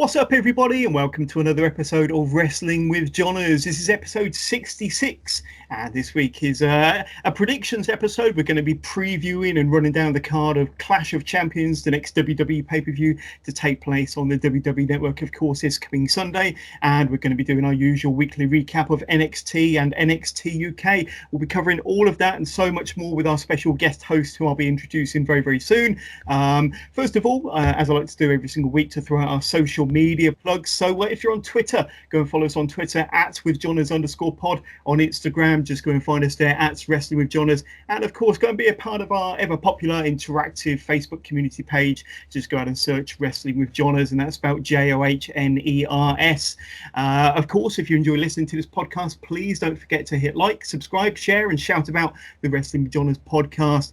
What's up, everybody, and welcome to another episode of Wrestling with Johners. This is episode 66, and this week is a predictions episode. We're going to be previewing and running down the card of Clash of Champions, the next WWE pay-per-view to take place on the WWE Network, of course, this coming Sunday. And we're going to be doing our usual weekly recap of NXT and NXT UK. We'll be covering all of that and so much more with our special guest host, who I'll be introducing very, very soon. First of all, as I like to do every single week, to throw out our social media plugs. So if you're on Twitter, go and follow us on Twitter at @withjohners_pod. On Instagram, just go and find us there at Wrestling with Johners. And of course, go and be a part of our ever popular interactive Facebook community page. Just go out and search Wrestling with Johners, and that's spelled JOHNERS. Of course, if you enjoy listening to this podcast, please don't forget to hit like, subscribe, share, and shout about the Wrestling with Johners podcast.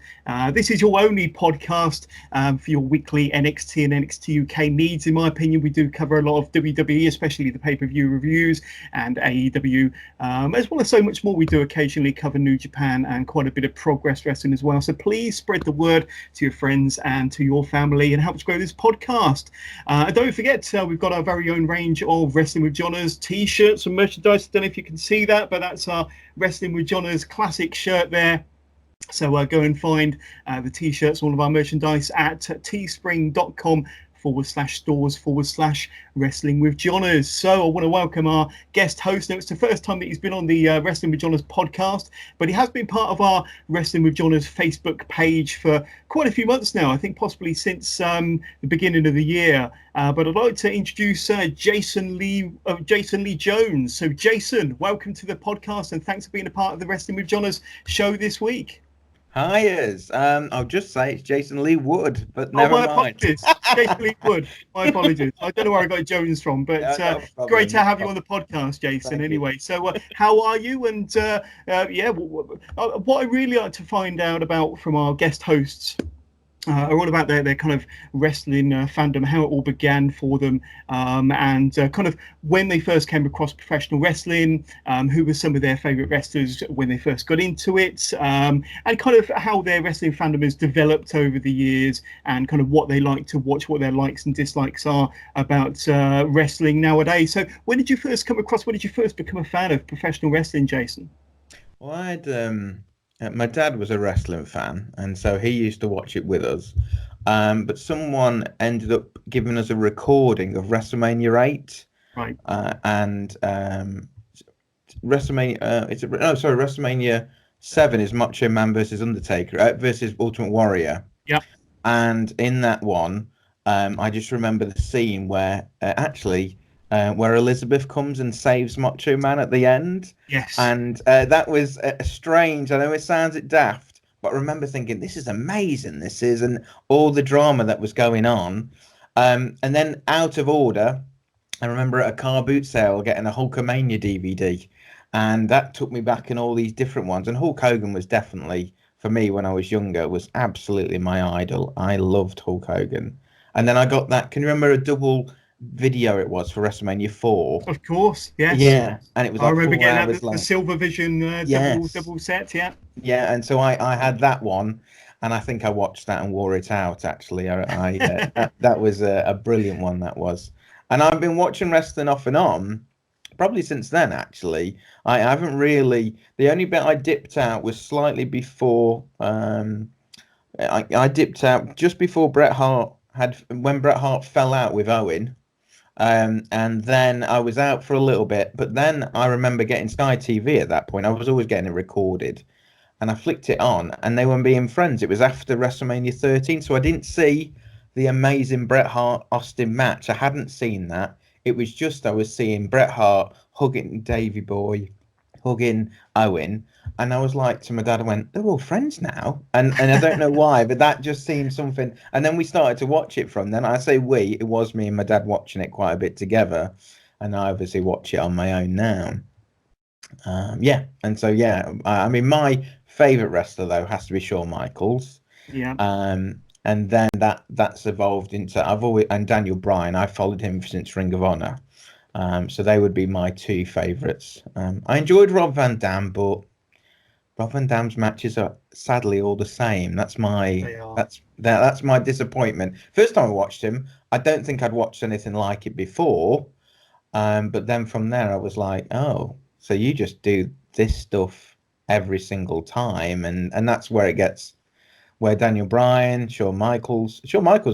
This is your only podcast for your weekly NXT and NXT UK needs. In my opinion, we do cover a lot of WWE, especially the pay-per-view reviews, and AEW, as well as so much more. We do occasionally cover New Japan and quite a bit of Progress Wrestling as well. So please spread the word to your friends and to your family and help us grow this podcast. Don't forget, we've got our very own range of Wrestling with Johners t-shirts and merchandise. I don't know if you can see that, but that's our Wrestling with Johners classic shirt there. So go and find the t-shirts, all of our merchandise at teespring.com/stores/Wrestling with Johners. So I want to welcome our guest host. Now, it's the first time that he's been on the Wrestling with Johners podcast, but he has been part of our Wrestling with Johners Facebook page for quite a few months now, I think possibly since the beginning of the year. But I'd like to introduce Jason Lee Jones. So Jason, welcome to the podcast, and thanks for being a part of the Wrestling with Johners show this week. Hi, I'll just say it's Jason Lee Wood, but never mind. Apologies. Jason Lee Wood. My apologies. I don't know where I got Jones from, but great to have you on the podcast, Jason. Anyway, so how are you? And what I really like to find out about from our guest hosts are all about their kind of wrestling fandom, how it all began for them, and kind of when they first came across professional wrestling, who were some of their favourite wrestlers when they first got into it, and kind of how their wrestling fandom has developed over the years, and kind of what they like to watch, what their likes and dislikes are about wrestling nowadays. So when did you first become a fan of professional wrestling, Jason? Well, my dad was a wrestling fan, and so he used to watch it with us. But someone ended up giving us a recording of WrestleMania 8. Right. And WrestleMania 7 is Macho Man versus Undertaker versus Ultimate Warrior. Yeah. And in that one, I just remember the scene where where Elizabeth comes and saves Macho Man at the end. Yes. And that was strange. I know it sounds daft, but I remember thinking, this is amazing. And all the drama that was going on. And then out of order, I remember at a car boot sale getting a Hulkamania DVD. And that took me back in all these different ones. And Hulk Hogan was definitely, for me when I was younger, was absolutely my idol. I loved Hulk Hogan. And then I got that, can you remember a double video it was for WrestleMania 4? Of course, yes. Yeah, and it was. I remember getting the Silver Vision double set. Yeah. Yeah, and so I had that one, and I think I watched that and wore it out. Actually, that was a brilliant one. That was, and I've been watching wrestling off and on, probably since then. Actually, I haven't really. The only bit I dipped out was slightly before. I dipped out just before when Bret Hart fell out with Owen. And then I was out for a little bit, but then I remember getting Sky TV at that point. I was always getting it recorded, and I flicked it on, and they weren't being friends. It was after WrestleMania 13, so I didn't see the amazing Bret Hart Austin match. I hadn't seen that. It was just I was seeing Bret Hart hugging Davey Boy, hugging Owen, and I was like to my dad, I went, they're all friends now, and I don't know why, but that just seemed something. And then we started to watch it from then. I say we, it was me and my dad watching it quite a bit together, and I obviously watch it on my own now. I mean, my favourite wrestler though has to be Shawn Michaels. Yeah. And then that's evolved into and Daniel Bryan. I followed him since Ring of Honor. So they would be my two favourites. I enjoyed Rob Van Dam, but Rob Van Dam's matches are sadly all the same. That's my disappointment. First time I watched him, I don't think I'd watched anything like it before. But then from there, I was like, oh, so you just do this stuff every single time, and that's where it gets where Daniel Bryan, Shawn Michaels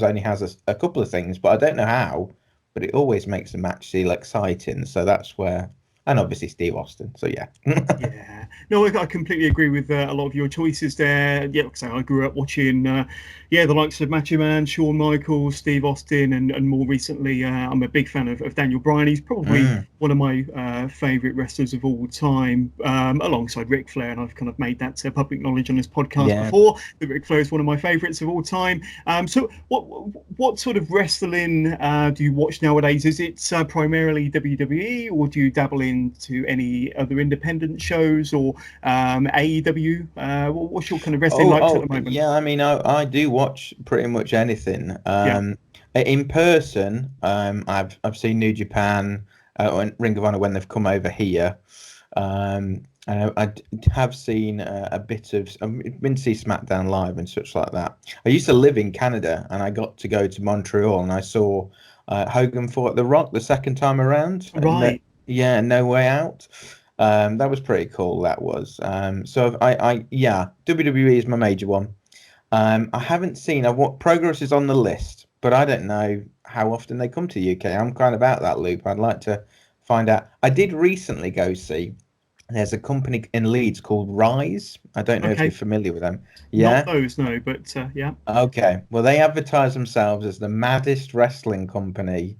only has a couple of things, but I don't know how, but it always makes the match feel exciting. So that's where, and obviously Steve Austin. So yeah. Yeah, no, I completely agree with a lot of your choices there. Yeah, like I say, I grew up watching, the likes of Macho Man, Shawn Michaels, Steve Austin, and more recently, I'm a big fan of Daniel Bryan. He's probably one of my favourite wrestlers of all time, alongside Ric Flair, and I've kind of made that public knowledge on this podcast Yeah. before. That Ric Flair is one of my favourites of all time. So, what sort of wrestling do you watch nowadays? Is it primarily WWE, or do you dabble into any other independent shows or AEW? What's your kind of wrestling likes at the moment? Yeah. I mean, I do watch pretty much anything. Yeah. In person, I've seen New Japan, and Ring of Honor when they've come over here. And I have seen a bit of. I've been to see SmackDown live and such like that. I used to live in Canada, and I got to go to Montreal, and I saw Hogan fought The Rock the second time around. Right. No Way Out. That was pretty cool. That was. So WWE is my major one. I haven't seen. Progress is on the list, but I don't know how often they come to the UK. I'm kind of out that loop. I'd like to find out. I did recently go see. There's a company in Leeds called Rise. I don't know if you're familiar with them. Yeah. Not those, no, but yeah. Okay. Well, they advertise themselves as the maddest wrestling company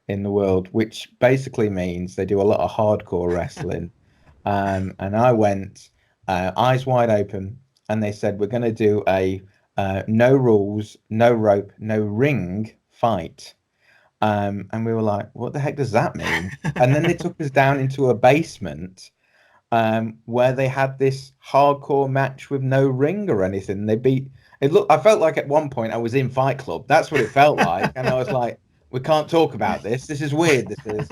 in the world, which basically means they do a lot of hardcore wrestling. And I went eyes wide open, and they said, we're going to do a no rules, no rope, no ring fight. And we were like, what the heck does that mean? And then they took us down into a basement where they had this hardcore match with no ring or anything. They beat it. I felt like at one point I was in Fight Club. That's what it felt like. And I was like, we can't talk about this. This is weird. This is.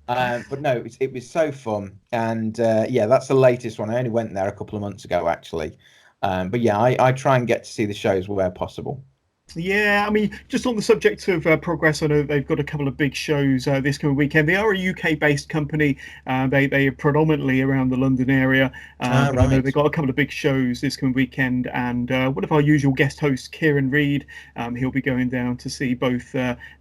But no, it was so fun. And that's the latest one. I only went there a couple of months ago, actually. But yeah, I try and get to see the shows where possible. Yeah, I mean, just on the subject of Progress, I know they've got a couple of big shows this coming weekend. They are a UK-based company. They are predominantly around the London area. But I know they've got a couple of big shows this coming weekend. And one of our usual guest hosts, Kieran Reid, he'll be going down to see both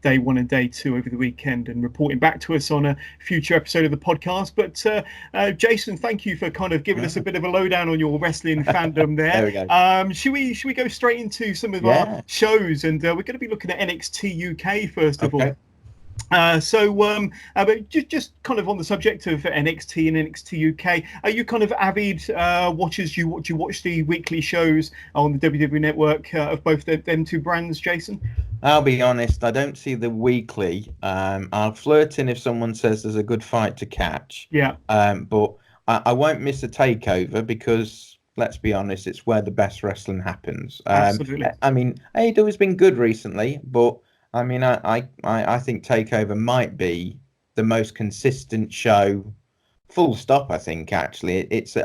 day one and day two over the weekend and reporting back to us on a future episode of the podcast. But Jason, thank you for kind of giving us a bit of a lowdown on your wrestling fandom there. There we go. Should we go straight into some of our shows? And we're going to be looking at NXT UK first of all. But just kind of on the subject of NXT and NXT UK, are you kind of avid watchers? Do you watch the weekly shows on the WWE network of both them two brands, Jason? I'll be honest, I don't see the weekly. I'll flirt in if someone says there's a good fight to catch. Yeah. But I won't miss a takeover because, let's be honest, it's where the best wrestling happens. Absolutely. I mean, AEW has been good recently, but I mean, I think Takeover might be the most consistent show. Full stop. I think actually,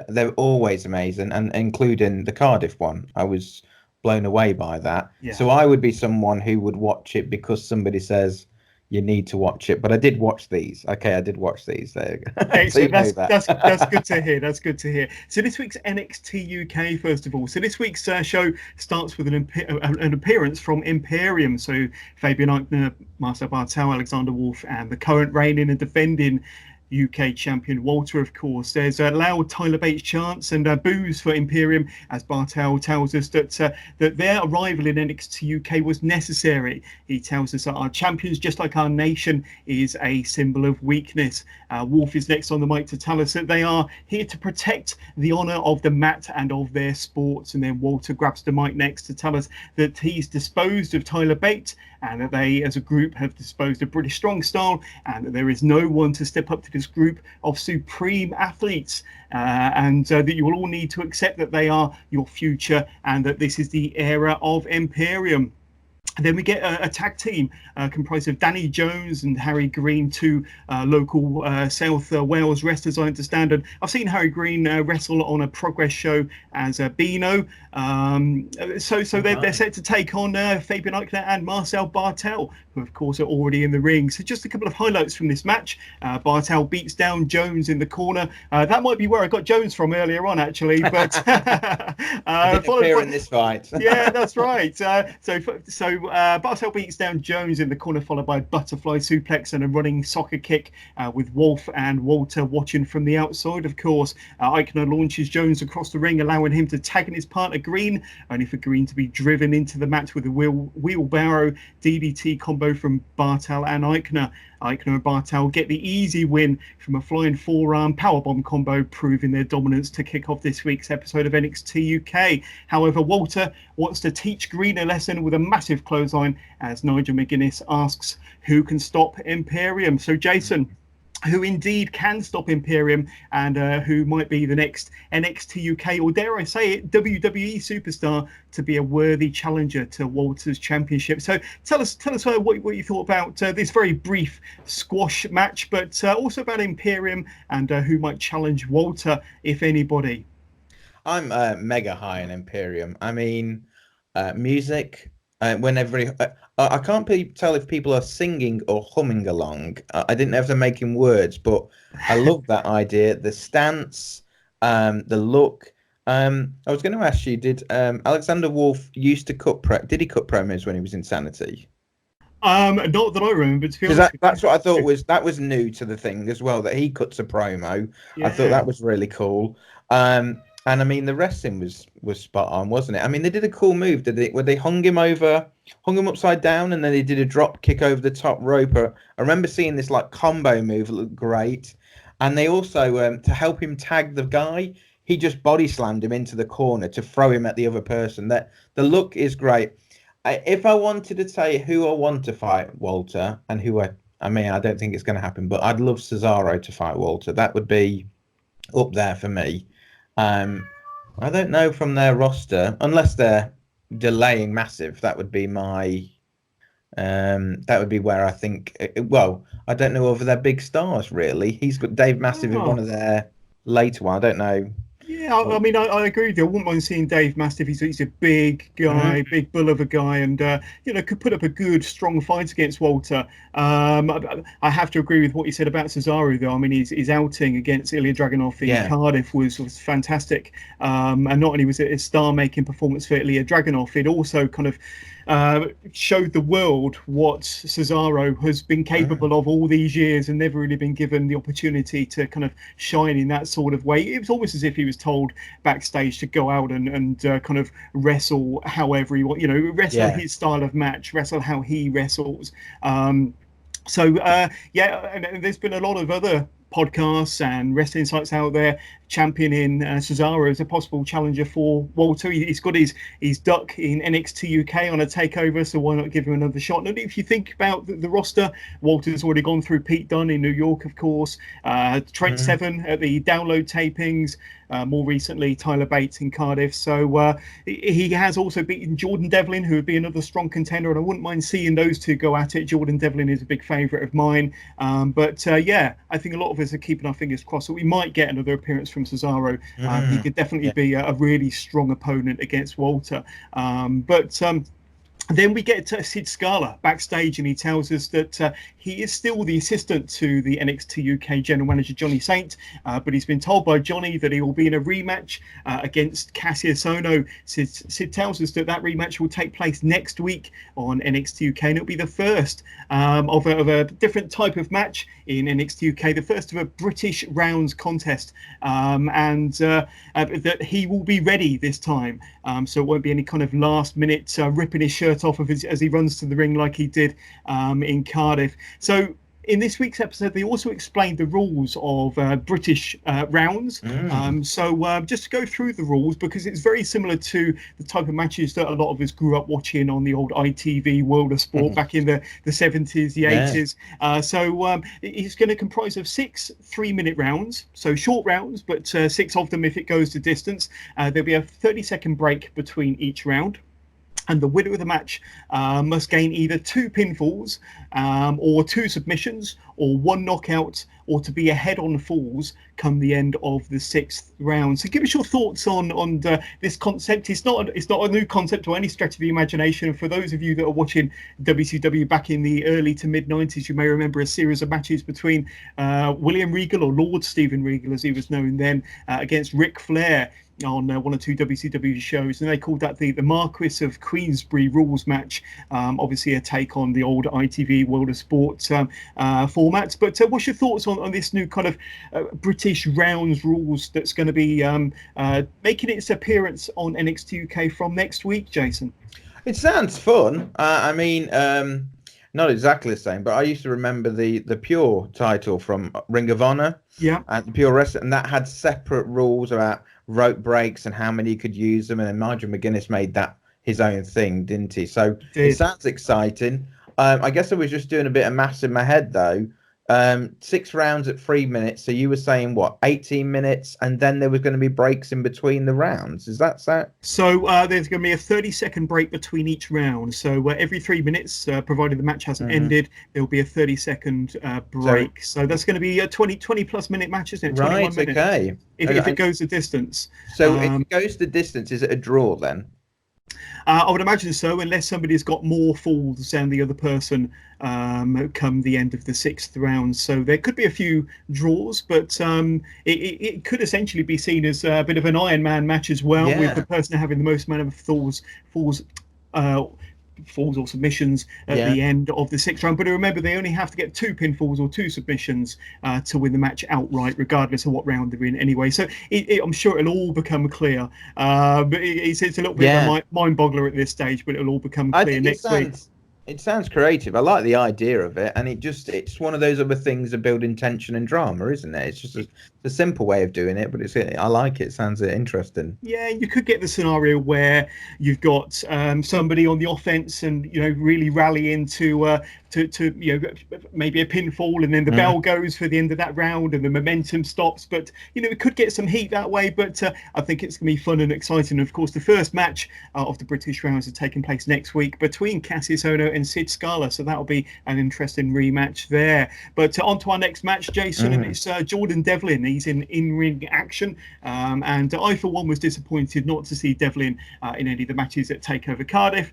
they're always amazing, and including the Cardiff one, I was blown away by that. Yeah. So I would be someone who would watch it because somebody says you need to watch it. But I did watch these. Okay, I did watch these. There you go. Excellent. That's good to hear. That's good to hear. So this week's NXT UK, first of all. So this week's show starts with an appearance from Imperium. So Fabian Eichner, Marcel Bartel, Alexander Wolf, and the current reigning and defending UK champion Walter, of course. There's a loud Tyler Bates chants and boos for Imperium as Bartel tells us that their arrival in NXT UK was necessary. He tells us that our champions, just like our nation, is a symbol of weakness. Wolf is next on the mic to tell us that they are here to protect the honour of the mat and of their sports. And then Walter grabs the mic next to tell us that he's disposed of Tyler Bates and that they, as a group, have disposed of British Strong Style, and that there is no one to step up to this group of supreme athletes, and that you will all need to accept that they are your future and that this is the era of Imperium. And then we get a tag team comprised of Danny Jones and Harry Green, two local South Wales wrestlers, I understand. And I've seen Harry Green wrestle on a Progress show as Beano. So they're set to take on Fabian Eichner and Marcel Bartel, who of course are already in the ring. So just a couple of highlights from this match. Bartel beats down Jones in the corner. That might be where I got Jones from earlier on, actually. But didn't appear in this fight. Yeah, that's right. So Bartel beats down Jones in the corner, followed by a butterfly suplex and a running soccer kick, with Wolf and Walter watching from the outside, of course. Eichner launches Jones across the ring, allowing him to tag in his partner Green, only for Green to be driven into the mat with a wheelbarrow DDT combo from Bartel and Eichner. Eichner and Bartel get the easy win from a flying forearm powerbomb combo, proving their dominance to kick off this week's episode of NXT UK. However, Walter wants to teach Green a lesson with a massive clothesline as Nigel McGuinness asks who can stop Imperium. So, Jason, who indeed can stop Imperium, and who might be the next NXT UK, or dare I say it, WWE superstar, to be a worthy challenger to Walter's championship. So tell us what you thought about this very brief squash match, but also about Imperium and who might challenge Walter, if anybody. I'm mega high on Imperium. I mean, music. Whenever I can't tell if people are singing or humming along. I didn't know if they're making words, but I love that idea. The stance, the look. I was going to ask you: did Alexander Wolf used to cut? Did he cut promos when he was in Sanity? Not that I remember. That's what I thought was new to the thing as well. That he cuts a promo. Yeah. I thought that was really cool. And I mean, the wrestling was spot on, wasn't it? I mean, they did a cool move. Where they hung him upside down, and then they did a drop kick over the top rope. I remember seeing this like combo move. It looked great. And they also, to help him tag the guy, he just body slammed him into the corner to throw him at the other person. That the look is great. If I wanted to say who I want to fight Walter, and who I don't think it's going to happen, but I'd love Cesaro to fight Walter. That would be up there for me. I don't know from their roster, unless they're delaying massive. That would be my. That would be where I think. Well, I don't know over their big stars really. He's got Dave Mastiff in one of their later one. I don't know. Yeah, I mean, I agree with you. I wouldn't mind seeing Dave Mastiff. He's a big guy, big bull of a guy, and could put up a good, strong fight against Walter. I have to agree with what you said about Cesaro, though. I mean, his outing against Ilya Dragunov in Cardiff was fantastic, and not only was it a star-making performance for Ilya Dragunov, it also kind of showed the world what Cesaro has been capable of all these years and never really been given the opportunity to kind of shine in that sort of way. It was almost as if he was told backstage to go out and kind of wrestle however he wants, wrestle his style of match, wrestle how he wrestles. And there's been a lot of other podcasts and wrestling sites out there championing Cesaro as a possible challenger for Walter. He's got his duck in NXT UK on a takeover, so why not give him another shot? And if you think about the roster, Walter's already gone through Pete Dunne in New York, of course, Trent Seven at the Download tapings, more recently Tyler Bates in Cardiff. So he has also beaten Jordan Devlin, who would be another strong contender, and I wouldn't mind seeing those two go at it. Jordan Devlin is a big favourite of mine, but I think a lot of us are keeping our fingers crossed that we might get another appearance from Cesaro. He could definitely be a really strong opponent against Walter. Then we get Sid Scala backstage, and he tells us that he is still the assistant to the NXT UK general manager Johnny Saint, but he's been told by Johnny that he will be in a rematch against Cassius Ohno. Sid tells us that rematch will take place next week on NXT UK, and it'll be the first of a different type of match in NXT UK, the first of a British rounds contest, and that he will be ready this time, so it won't be any kind of last minute ripping his shirt off of as he runs to the ring like he did in Cardiff. So in this week's episode, they also explained the rules of British rounds. So just to go through the rules, because it's very similar to the type of matches that a lot of us grew up watching on the old ITV World of Sport back in the 70s, the 80s. So it's going to comprise of 6 3-minute rounds, so short rounds, but 6 of them if it goes to distance. There'll be a 30-second break between each round. And the winner of the match must gain either 2 pinfalls or 2 submissions or 1 knockout, or to be ahead on falls come the end of the 6th round. So give us your thoughts on this concept. It's not a new concept or any stretch of the imagination. For those of you that are watching WCW back in the early to mid 90s, you may remember a series of matches between William Regal, or Lord Steven Regal as he was known then, against Ric Flair on 1 or 2 WCW shows, and they called that the Marquis of Queensberry rules match. Obviously a take on the old ITV World of Sport formats. But what's your thoughts on this new kind of British rounds rules that's going to be making its appearance on NXT UK from next week, Jason? It sounds fun. I mean, not exactly the same, but I used to remember the Pure title from Ring of Honor. Yeah. The Pure Wrestling, and that had separate rules about rope breaks and how many you could use them. And then Nigel McGuinness made that his own thing, didn't he? So it sounds exciting. I guess I was just doing a bit of maths in my head, though. 6 rounds at 3 minutes. So you were saying, what, 18 minutes? And then there was going to be breaks in between the rounds. Is that so? So there's going to be a 30-second break between each round. So every 3 minutes, provided the match hasn't ended, there'll be a 30-second break. So that's going to be a 20 plus minute match, isn't it? 21 minutes. Okay. If it goes the distance. So if it goes the distance, is it a draw then? I would imagine so, unless somebody's got more falls than the other person come the end of the 6th round. So there could be a few draws, but it could essentially be seen as a bit of an Iron Man match as well, with the person having the most amount of falls or submissions at the end of the 6th round. But remember, they only have to get 2 pinfalls or 2 submissions to win the match outright, regardless of what round they're in anyway. So I'm sure it'll all become clear. But it's a little bit of a mind boggler at this stage, but it'll all become clear next week. It sounds creative. I like the idea of it, and it's one of those other things of building tension and drama, isn't it? It's just a simple way of doing it, but I like it. It sounds interesting. Yeah, you could get the scenario where you've got somebody on the offense and really rally into to maybe a pinfall, and then the bell goes for the end of that round and the momentum stops. But it could get some heat that way. But I think it's gonna be fun and exciting. Of course, the first match of the British rounds is taking place next week between Cassius Ohno and Sid Scala, so that'll be an interesting rematch there. But on to our next match, Jason, and it's Jordan Devlin. He's in-ring action, and I for one was disappointed not to see Devlin in any of the matches at TakeOver Cardiff,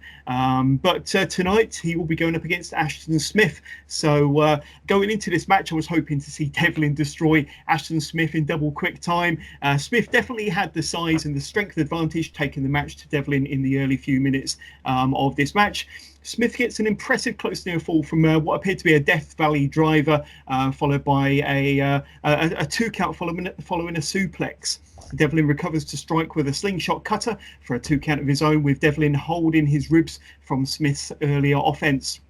but tonight he will be going up against Ashton Smith. So going into this match, I was hoping to see Devlin destroy Ashton Smith in double quick time. Smith definitely had the size and the strength advantage, taking the match to Devlin in the early few minutes of this match. Smith gets an impressive close near fall from what appeared to be a Death Valley driver, followed by a 2 count following a suplex. Devlin recovers to strike with a slingshot cutter for a 2 count of his own, with Devlin holding his ribs from Smith's earlier offense.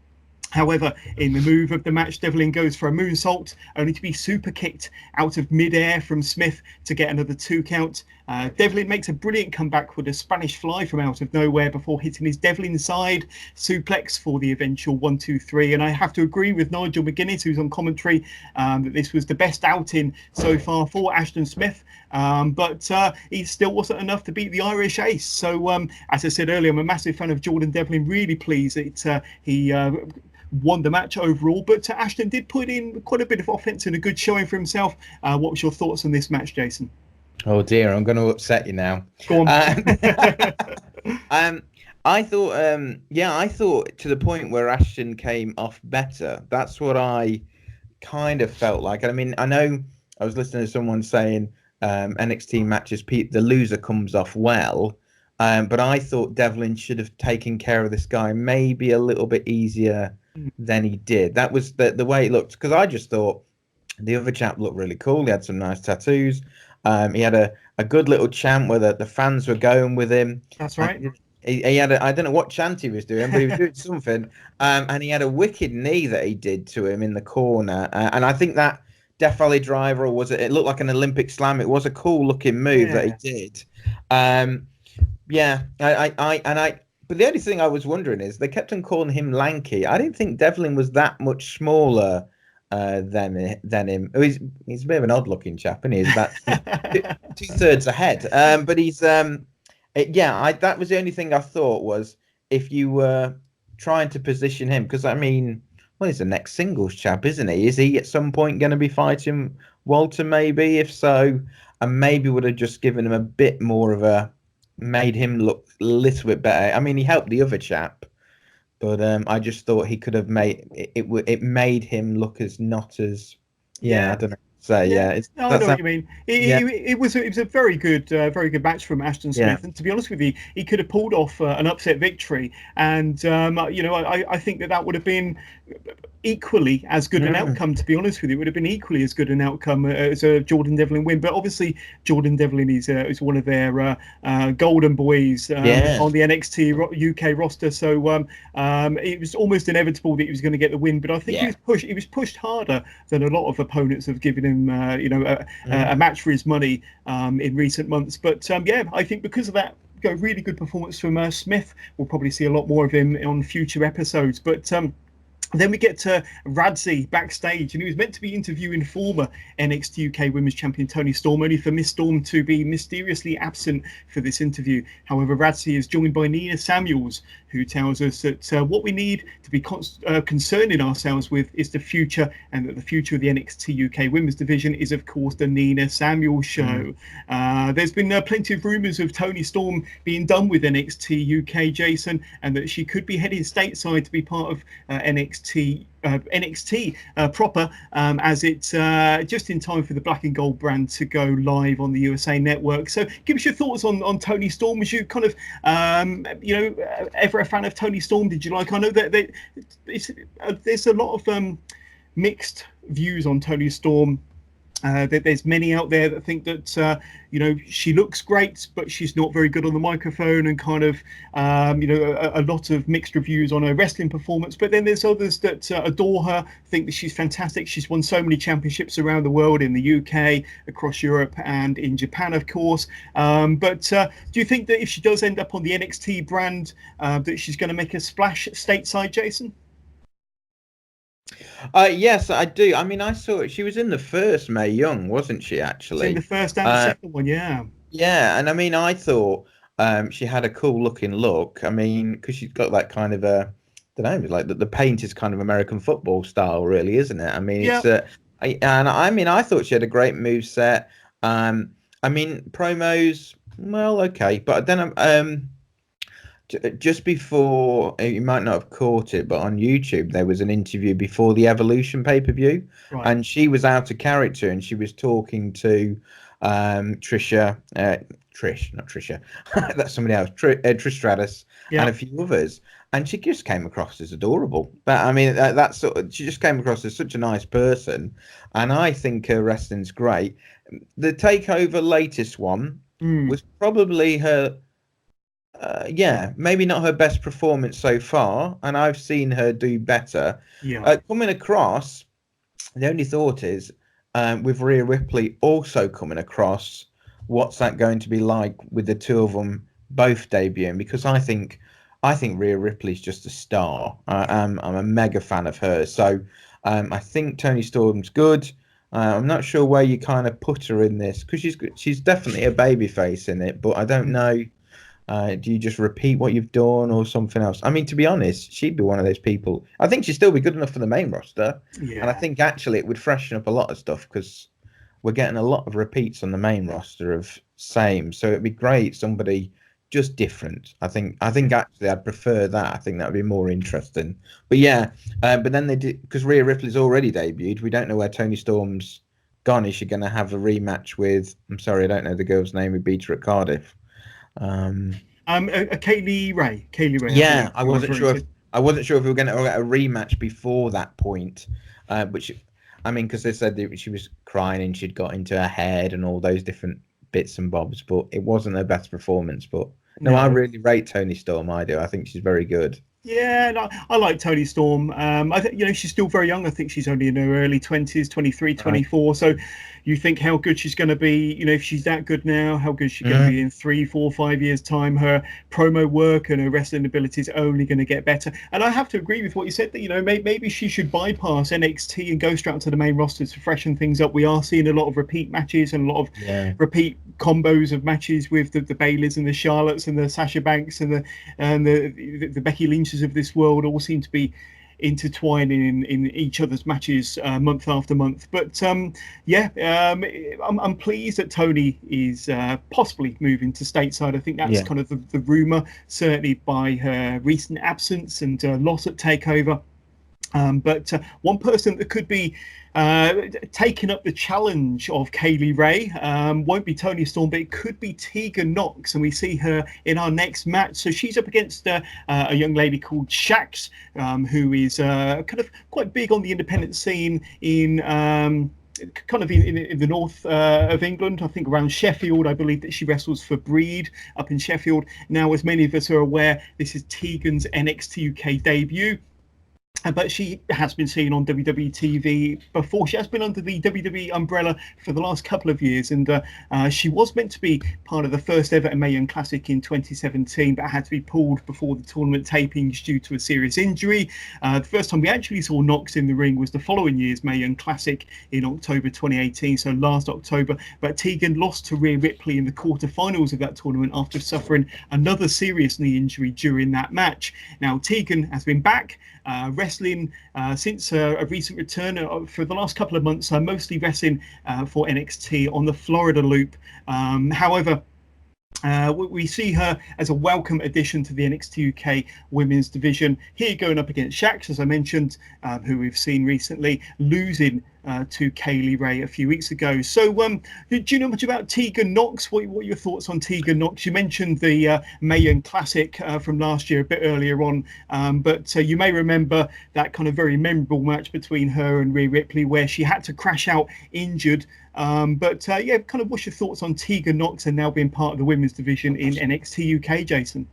However, in the move of the match, Devlin goes for a moonsault, only to be super kicked out of midair from Smith to get another 2 count. Devlin makes a brilliant comeback with a Spanish fly from out of nowhere before hitting his Devlin side suplex for the eventual 1-2-3. And I have to agree with Nigel McGuinness, who's on commentary, that this was the best outing so far for Ashton Smith. But he still wasn't enough to beat the Irish Ace. So, as I said earlier, I'm a massive fan of Jordan Devlin. Really pleased that he won the match overall, but Ashton did put in quite a bit of offense and a good showing for himself. What was your thoughts on this match, Jason? Oh dear, I'm going to upset you now. Go on. I thought to the point where Ashton came off better. That's what I kind of felt like. I mean, I know I was listening to someone saying NXT matches, the loser comes off well. But I thought Devlin should have taken care of this guy maybe a little bit easier than he did. That was the way it looked, because I just thought the other chap looked really cool. He had some nice tattoos. He had a good little chant where the fans were going with him. That's right. He had I don't know what chant he was doing, but he was doing something. And he had a wicked knee that he did to him in the corner. And I think that Death Valley driver, or was it looked like an Olympic slam. It was a cool looking move that he did. But the only thing I was wondering is they kept on calling him lanky. I didn't think Devlin was that much smaller than him. He's a bit of an odd looking chap, and he's about 2/3 ahead. But he's that was the only thing I thought was if you were trying to position him, because I mean, well, he's the next singles chap, isn't he? Is he at some point going to be fighting Walter? Maybe. If so, and maybe would have just given him a bit more of a, made him look a little bit better. I mean, he helped the other chap, but I just thought he could have made it. It made him look as not as, yeah, I don't know. So Yeah, yeah, it's no, I that's know what you mean. yeah, It was a very good match from Ashton yeah. Smith, and to be honest with you, he could have pulled off an upset victory, and I think that would have been equally as good an Mm, outcome. To be honest with you, it would have been equally as good an outcome as a Jordan Devlin win. But obviously, Jordan Devlin is one of their golden boys yeah. on the NXT UK roster, so it was almost inevitable that he was going to get the win. But I think Yeah. he was pushed harder than a lot of opponents have given him, a Mm. match for his money in recent months. But yeah, I think because of that, really good performance from Smith. We'll probably see a lot more of him on future episodes. But then we get to Radzi backstage, and he was meant to be interviewing former NXT UK Women's Champion Tony Storm, only for Miss Storm to be mysteriously absent for this interview. However, Radzi is joined by Nina Samuels, who tells us that what we need to be concerning ourselves with is the future, and that the future of the NXT UK Women's Division is, of course, the Nina Samuels show. There's been plenty of rumours of Tony Storm being done with NXT UK, Jason, and that she could be heading stateside to be part of NXT proper, as it's just in time for the Black and Gold brand to go live on the USA Network. So, give us your thoughts on Tony Storm. Was you kind of, ever a fan of Tony Storm? Did you like? I know that there's a lot of mixed views on Tony Storm. There's many out there that think that she looks great, but she's not very good on the microphone, and kind of a lot of mixed reviews on her wrestling performance. But then there's others that adore her, think that she's fantastic. She's won so many championships around the world, in the UK, across Europe, and in Japan, of course. But do you think that if she does end up on the NXT brand, that she's going to make a splash stateside, Jason? Yes, I do. I mean, I saw she was in the first Mae Young, wasn't she, It's in the actually? first and the Uh, second one, yeah. yeah, and I mean, I thought she had a cool looking look. I mean, because she's got that kind of a, I don't know, like the paint is kind of American football style, really, isn't it? I mean, Yeah. I mean, I thought she had a great move set. I mean, promos, well, okay, but then just before, you might not have caught it, but on YouTube there was an interview before the Evolution pay-per-view, Right. and she was out of character, and she was talking to Trisha, Trish, not Trisha, that's somebody else, Trish Stratus, Yeah. and a few others, and she just came across as adorable. But I mean, that's sort of, she just came across as such a nice person, and I think her wrestling's great. The Takeover latest one was probably her. Yeah, maybe not her best performance so far, and I've seen her do better. Yeah. Coming across, the only thought is, with Rhea Ripley also coming across, what's that going to be like with the two of them both debuting? Because I think Rhea Ripley's just a star. I'm a mega fan of her, so I think Tony Storm's good. I'm not sure where you kind of put her in this, because she's definitely a babyface in it, but I don't know. Do you just repeat what you've done or something else? I mean, to be honest, she'd be one of those people. I think she'd still be good enough for the main roster. And I Yeah. think actually it would freshen up a lot of stuff, because we're getting a lot of repeats on the main roster of same. So it'd be great, somebody just different. I think actually I'd prefer that. I think that would be more interesting. But yeah, but then they did, because Rhea Ripley's already debuted. We don't know where Tony Storm's gone. Is she going to have a rematch with? I'm sorry, I don't know the girl's name who beat her at Cardiff. Kaylee Ray. Kaylee Ray, I Yeah, believe you're referring to. I wasn't sure if we were going to get a rematch before that point. I mean, because they said that she was crying and she'd got into her head and all those different bits and bobs, but it wasn't her best performance. But no, I No. really rate Tony Storm. I do. I think she's very good. Yeah, no, I like Toni Storm. I think, she's still very young. I think she's only in her early 20s, 23, Right. 24. So you think how good she's going to be, if she's that good now, how good she's going to be in 3, 4, 5 years' time. Her promo work and her wrestling ability is only going to get better. And I have to agree with what you said that, maybe she should bypass NXT and go straight to the main roster to freshen things up. We are seeing a lot of repeat matches and a lot of repeat combos of matches with the Baileys and the Charlottes and the Sasha Banks and the Becky Lynches of this world all seem to be intertwining in each other's matches month after month. But I'm pleased that Toni is possibly moving to stateside. I think that's kind of the rumor, certainly by her recent absence and loss at TakeOver. But one person that could be taking up the challenge of Kaylee Ray won't be Toni Storm, but it could be Tegan Nox, and we see her in our next match. So she's up against a young lady called Shax, who is kind of quite big on the independent scene in kind of in the north of England. I think around Sheffield. I believe that she wrestles for Breed up in Sheffield. Now, as many of us are aware, this is Tegan's NXT UK debut. But she has been seen on WWE TV before. She has been under the WWE umbrella for the last couple of years, and she was meant to be part of the first ever Mae Young Classic in 2017, but had to be pulled before the tournament tapings due to a serious injury. The first time we actually saw Nox in the ring was the following year's Mae Young Classic in October 2018, so last October. But Tegan lost to Rhea Ripley in the quarterfinals of that tournament after suffering another serious knee injury during that match. Now, Tegan has been back wrestling since a recent return for the last couple of months, mostly wrestling for NXT on the Florida loop. However, we see her as a welcome addition to the NXT UK women's division. Here going up against Shax, as I mentioned, who we've seen recently, losing to Kaylee Ray a few weeks ago. So do you know much about Tegan Nox? What are your thoughts on Tegan Nox? You mentioned the Mae Young Classic from last year a bit earlier on, but you may remember that kind of very memorable match between her and Rhea Ripley where she had to crash out injured. Kind of what's your thoughts on Tegan Nox and now being part of the women's division in NXT UK, Jason?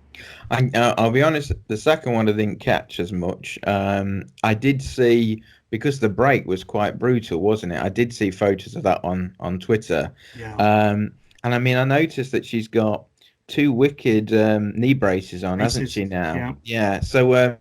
I'll be honest, the second one I didn't catch as much. I did see, because the break was quite brutal, wasn't it? I did see photos of that on Twitter. Yeah. And I mean, I noticed that she's got 2 wicked knee braces on, hasn't she now? Yeah. So I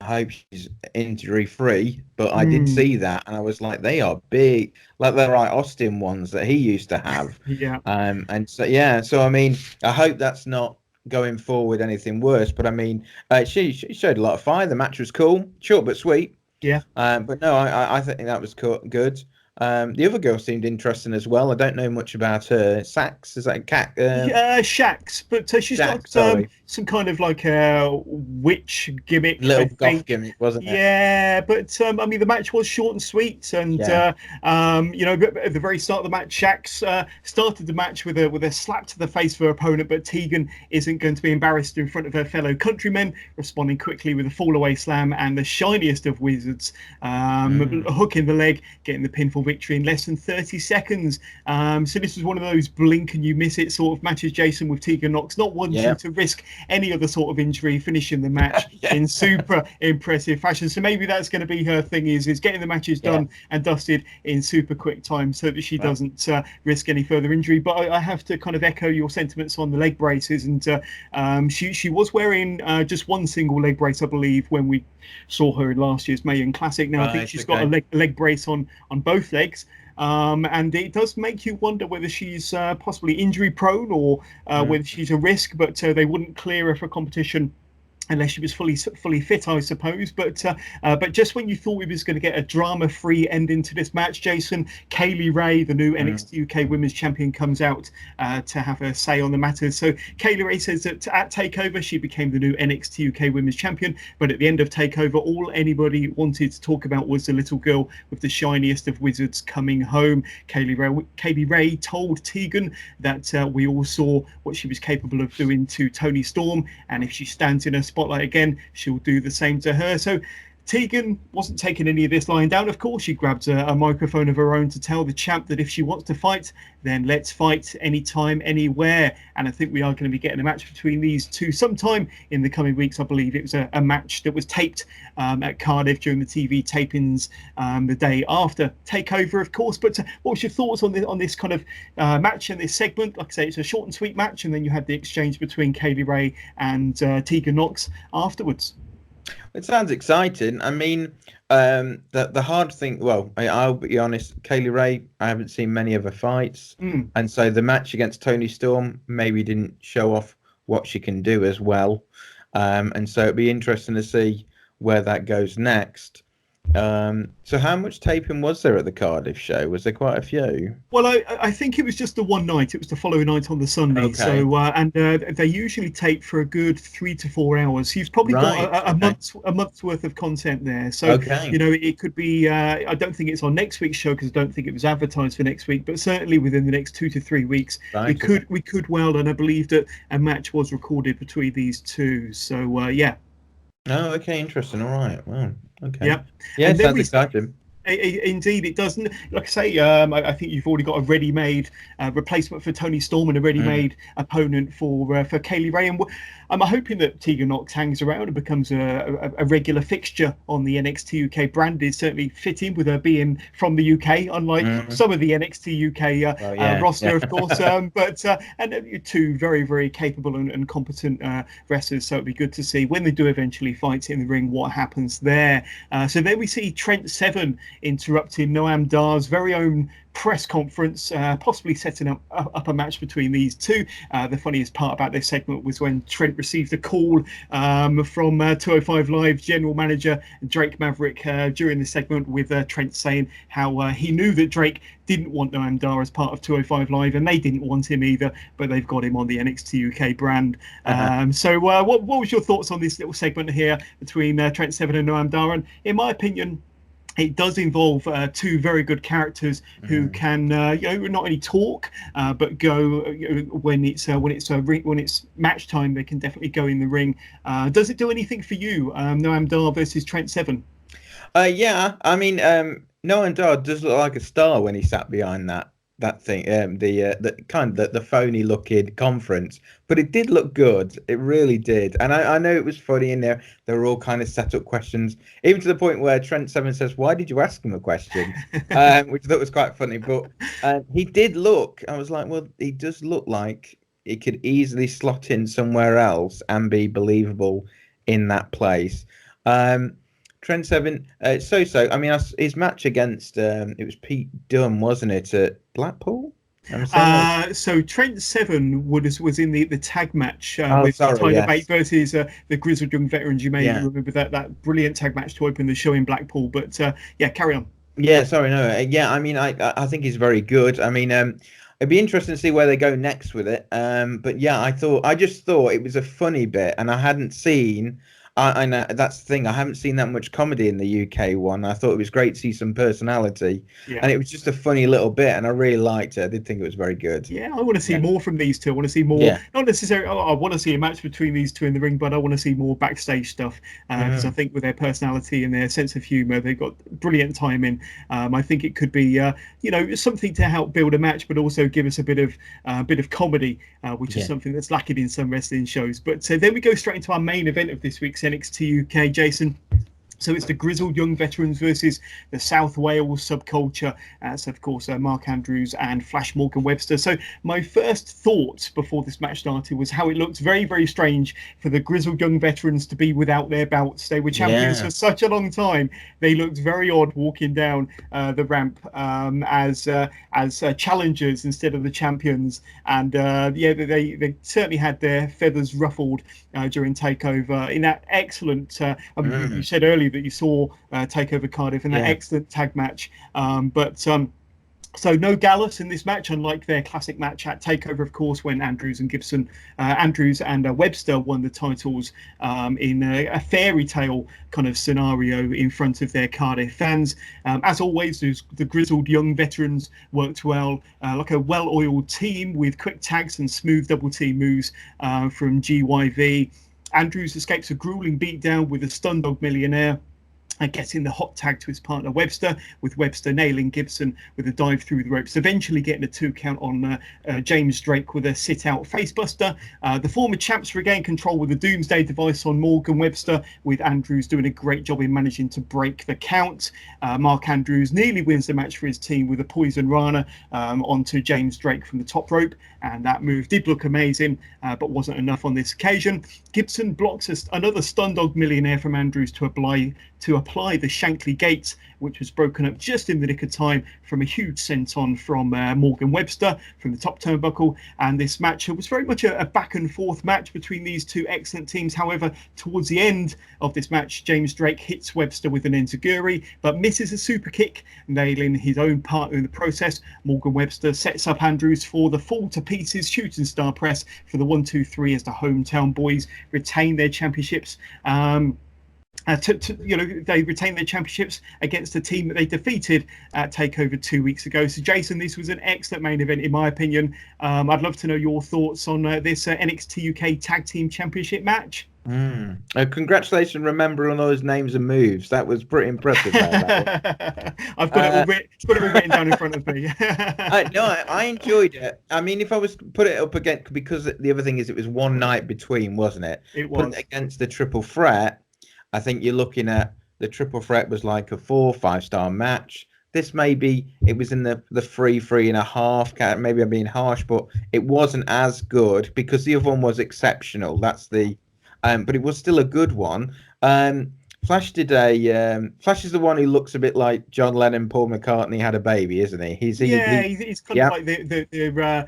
hope she's injury free, but I did see that and I was like, they are big, like they're like Austin ones that he used to have. And so I mean, I hope that's not going forward anything worse, but I mean, she showed a lot of fire. The match was cool, short but sweet. But no, I think that was good. The other girl seemed interesting as well. I don't know much about her. Sax, is that a cat? Shax, but she's Shax, got some kind of like a witch gimmick. Little goth gimmick, wasn't it? Yeah, but I mean, the match was short and sweet, and at the very start of the match, Shax started the match with a slap to the face of her opponent, but Tegan isn't going to be embarrassed in front of her fellow countrymen, responding quickly with a fall-away slam and the shiniest of wizards, hook in the leg, getting the pinfall victory in less than 30 seconds. So this was one of those blink and you miss it sort of matches, Jason, with Tegan Nox, not wanting to risk any other sort of injury, finishing the match in super impressive fashion. So maybe that's going to be her thing, is getting the matches done and dusted in super quick time so that she doesn't risk any further injury. But I have to kind of echo your sentiments on the leg braces, and she was wearing just one single leg brace, I believe, when we saw her in last year's Mae Young Classic. Now I think she's got a leg brace on both legs, and it does make you wonder whether she's possibly injury prone or whether she's a risk, but they wouldn't clear her for competition unless she was fully fit, I suppose. But just when you thought we was going to get a drama-free ending to this match, Jason, Kaylee Ray, the new NXT UK Women's Champion, comes out to have a say on the matter. So Kaylee Ray says that at TakeOver, she became the new NXT UK Women's Champion, but at the end of TakeOver, all anybody wanted to talk about was the little girl with the shiniest of wizards coming home. Kaylee Ray told Tegan that we all saw what she was capable of doing to Toni Storm, and if she stands in a spotlight again, she'll do the same to her. So Tegan wasn't taking any of this lying down. Of course, she grabbed a microphone of her own to tell the champ that if she wants to fight, then let's fight anytime, anywhere. And I think we are going to be getting a match between these two sometime in the coming weeks. I believe it was a match that was taped at Cardiff during the TV tapings the day after TakeOver, of course. But what was your thoughts on this kind of match and this segment? Like I say, it's a short and sweet match, and then you had the exchange between Kaylee Ray and Tegan Nox afterwards. It sounds exciting. I mean, the hard thing. Well, I'll be honest. Kaylee Ray, I haven't seen many of her fights, and so the match against Toni Storm maybe didn't show off what she can do as well. And so it'd be interesting to see where that goes next. So how much taping was there at the Cardiff show? Was there quite a few? Well, I think it was just the one night. It was the following night on the Sunday. Okay. So they usually tape for a good 3 to 4 hours. So you've probably got a month's worth of content there. So you know, it could be. I don't think it's on next week's show because I don't think it was advertised for next week. But certainly within the next 2 to 3 weeks, we could well. And I believe that a match was recorded between these two. So yeah. Oh, okay, interesting. All right. Well, okay. Yeah. Yeah, it sounds exciting. Indeed, it doesn't. Like I say, I think you've already got a ready-made replacement for Toni Storm and a ready-made opponent for Kaylee Ray. And I'm hoping that Tegan Nox hangs around and becomes a regular fixture on the NXT UK brand. Is certainly fitting with her being from the UK, unlike some of the NXT UK roster, of course. And two very, very capable and competent wrestlers. So it'd be good to see when they do eventually fight in the ring what happens there. So then we see Trent Seven interrupting Noam Dar's very own press conference, possibly setting up a match between these two. The funniest part about this segment was when Trent received a call from 205 Live general manager Drake Maverick during the segment, with Trent saying how he knew that Drake didn't want Noam Dar as part of 205 Live, and they didn't want him either, but they've got him on the NXT UK brand. So what was your thoughts on this little segment here between Trent Seven and Noam Dar? And in my opinion, it does involve two very good characters who can, not only talk, but go when it's match time. They can definitely go in the ring. Does it do anything for you, Noam Dar versus Trent Seven? Yeah, I mean, Noam Dar does look like a star when he sat behind that thing, the kind of the phony looking conference, but it did look good. It really did. And I know it was funny in there. There were all kind of set up questions, even to the point where Trent Seven says, "Why did you ask him a question?" Which I thought was quite funny. But he did look, I was like, well, he does look like he could easily slot in somewhere else and be believable in that place. Trent Seven, so. I mean, his match against it was Pete Dunne, wasn't it, at Blackpool? So Trent Seven was in the tag match with Tyler Bate versus the Grizzled Young Veterans. You may remember that brilliant tag match to open the show in Blackpool. But carry on. Yeah, sorry, no, I mean, I think he's very good. I mean, it'd be interesting to see where they go next with it. But yeah, I just thought it was a funny bit, and I hadn't seen. I know that's the thing. I haven't seen that much comedy in the UK one. I thought it was great to see some personality, and it was just a funny little bit, and I really liked it. I did think it was very good. Yeah, I want to see more from these two. I want to see more, not necessarily. I want to see a match between these two in the ring, but I want to see more backstage stuff because I think with their personality and their sense of humour, they've got brilliant timing. I think it could be, something to help build a match, but also give us a bit of comedy, which is something that's lacking in some wrestling shows. But then we go straight into our main event of this week's NXT UK, Jason. So it's the Grizzled Young Veterans versus the South Wales Subculture. So, of course, Mark Andrews and Flash Morgan Webster. So my first thought before this match started was how it looked very, very strange for the Grizzled Young Veterans to be without their belts. They were champions for such a long time. They looked very odd walking down the ramp as challengers instead of the champions. And, they certainly had their feathers ruffled during TakeOver in that excellent, you said earlier that you saw TakeOver Cardiff in that excellent tag match. So no Gallus in this match, unlike their classic match at TakeOver, of course, when Andrews and Webster won the titles in a fairy tale kind of scenario in front of their Cardiff fans. As always, the Grizzled Young Veterans worked well, like a well-oiled team with quick tags and smooth double team moves from GYV. Andrews escapes a grueling beatdown with a Stun Dog Millionaire. getting the hot tag to his partner Webster, with Webster nailing Gibson with a dive through the ropes, eventually getting a 2 count on James Drake with a sit-out facebuster. The former champs regain control with a Doomsday device on Morgan Webster, with Andrews doing a great job in managing to break the count. Mark Andrews nearly wins the match for his team with a Poison Rana onto James Drake from the top rope, and that move did look amazing, but wasn't enough on this occasion. Gibson blocks another Stundog Millionaire from Andrews to apply the Shankly Gate, which was broken up just in the nick of time from a huge senton from Morgan Webster from the top turnbuckle. And this match was very much a back and forth match between these two excellent teams. However, towards the end of this match, James Drake hits Webster with an enziguri, but misses a super kick, nailing his own partner in the process. Morgan Webster sets up Andrews for the fall to pieces shooting star press for the 1-2-3 as the hometown boys retain their championships. They retained their championships against a team that they defeated at TakeOver 2 weeks ago. So, Jason, this was an excellent main event, in my opinion. I'd love to know your thoughts on this NXT UK Tag Team Championship match. Congratulations, remembering all those names and moves. That was pretty impressive. I've got it all written down in front of me. I enjoyed it. I mean, if I was to put it up again, because the other thing is it was one night between, wasn't it? It was. Put it against the triple threat. I think you're looking at the triple threat was like a 4-5-star match. This maybe it was in the 3.5. Maybe I'm being harsh, but it wasn't as good because the other one was exceptional. That's the, but it was still a good one. Flash did Flash is the one who looks a bit like John Lennon, Paul McCartney had a baby, isn't he? He's kind of like the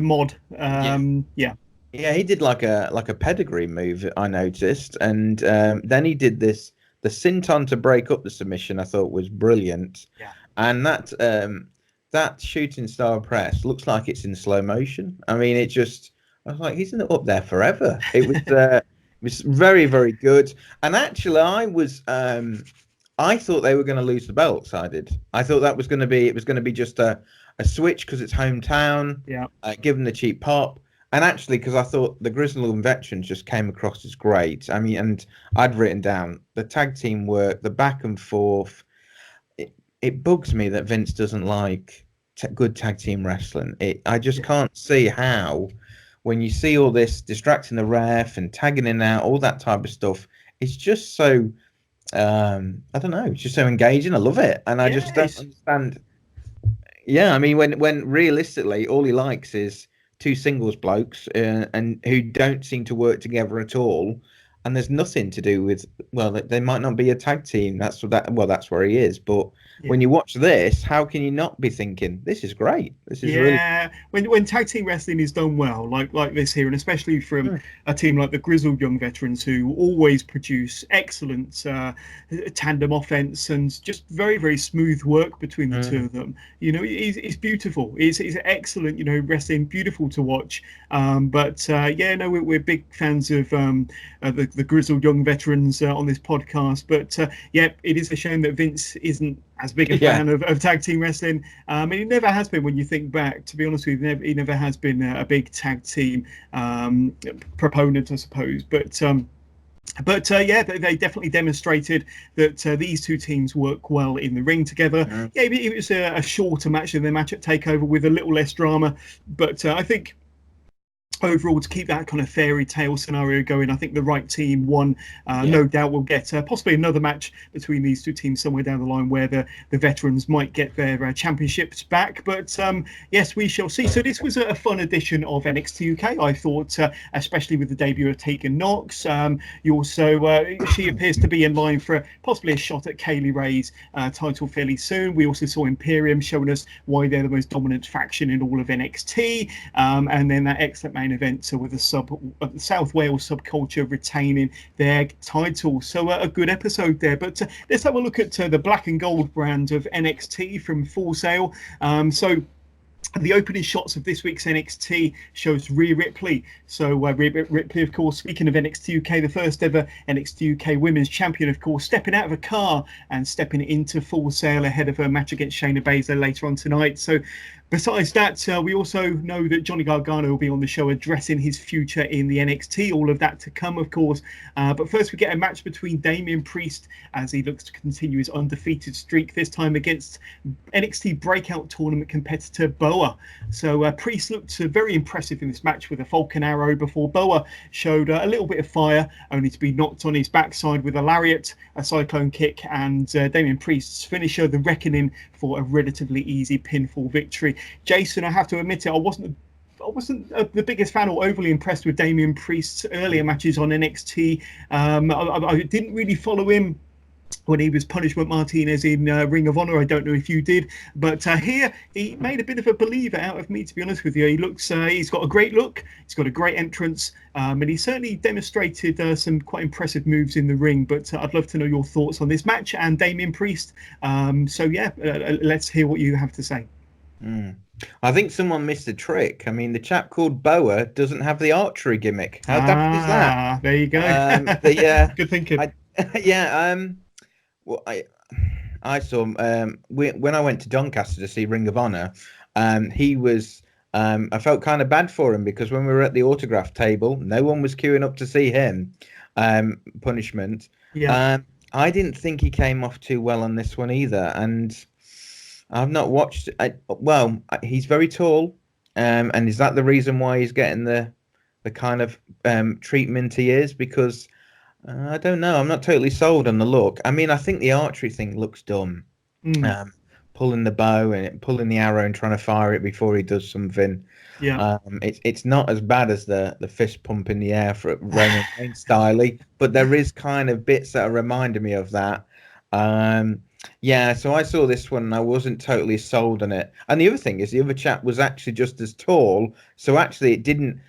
mod. Yeah, he did like a pedigree move, I noticed, and then he did the senton to break up the submission. I thought was brilliant, and that shooting star press looks like it's in slow motion. I mean, I was like, he's up there forever. It was it was very, very good, and actually, I thought they were going to lose the belts. I thought it was going to be just a switch because it's hometown. Give them the cheap pop. And actually, because I thought the Grizzled veterans just came across as great. I mean, and I'd written down the tag team work, the back and forth. It bugs me that Vince doesn't like good tag team wrestling. I just can't see how, when you see all this distracting the ref and tagging in and out, all that type of stuff, it's just so, I don't know, it's just so engaging. I love it. And I just don't understand. Yeah, I mean, when realistically, all he likes is two singles blokes and who don't seem to work together at all, and there's nothing to do with, well, they might not be a tag team. That's where he is. But when you watch this, how can you not be thinking this is great? This is really when tag team wrestling is done well, like this here, and especially from a team like the Grizzled Young Veterans, who always produce excellent tandem offense and just very, very smooth work between the two of them. You know, it's beautiful. It's excellent. You know, wrestling, beautiful to watch. We're big fans of the Grizzled Young Veterans on this podcast. But it is a shame that Vince isn't as big a fan of tag team wrestling. And he never has been, when you think back. To be honest with you, he never has been a big tag team proponent, I suppose. But they definitely demonstrated that these two teams work well in the ring together. It was a shorter match than their match at TakeOver with a little less drama. But I think overall, to keep that kind of fairy tale scenario going, I think the right team won. No doubt we'll get possibly another match between these two teams somewhere down the line where the veterans might get their championships back. But yes, we shall see. So this was a fun edition of NXT UK, I thought, especially with the debut of Tegan Knox. You also, she appears to be in line for possibly a shot at Kaylee Ray's title fairly soon. We also saw Imperium showing us why they're the most dominant faction in all of NXT. And then that excellent main event with the South Wales subculture retaining their title. So a good episode there. But let's have a look at the black and gold brand of NXT from Full Sail. The opening shots of this week's NXT shows Rhea Ripley. So Rhea Ripley, of course, speaking of NXT UK, the first ever NXT UK Women's Champion, of course, stepping out of a car and stepping into Full Sail ahead of her match against Shayna Baszler later on tonight. So Besides that, we also know that Johnny Gargano will be on the show addressing his future in the NXT. All of that to come, of course. But first, we get a match between Damian Priest as he looks to continue his undefeated streak, this time against NXT Breakout Tournament competitor Boa. So Priest looked very impressive in this match with a Falcon Arrow before Boa showed a little bit of fire, only to be knocked on his backside with a lariat, a cyclone kick, and Damian Priest's finisher, the Reckoning, for a relatively easy pinfall victory. Jason, I have to admit it, I wasn't the biggest fan or overly impressed with Damian Priest's earlier matches on NXT. I didn't really follow him when he was Punishment Martinez in Ring of Honor. I don't know if you did, but here he made a bit of a believer out of me, to be honest with you. He looks, he's got a great look, he's got a great entrance, and he certainly demonstrated some quite impressive moves in the ring. But I'd love to know your thoughts on this match and Damian Priest. Let's hear what you have to say. I think someone missed a trick. I mean, the chap called Boa doesn't have the archery gimmick. How daft is that? There you go. Good thinking. Well, I saw when I went to Doncaster to see Ring of Honor. He was. I felt kind of bad for him because when we were at the autograph table, no one was queuing up to see him. Punishment. Yeah. I didn't think he came off too well on this one either, and I've not watched. He's very tall, and is that the reason why he's getting the kind of treatment he is? Because I don't know. I'm not totally sold on the look. I mean, I think the archery thing looks dumb. Pulling the bow and pulling the arrow and trying to fire it before he does something. Yeah. It's not as bad as the fist pump in the air for Roman Reigns style, but there is kind of bits that are reminding me of that. So I saw this one and I wasn't totally sold on it. And the other thing is the other chap was actually just as tall, so actually it didn't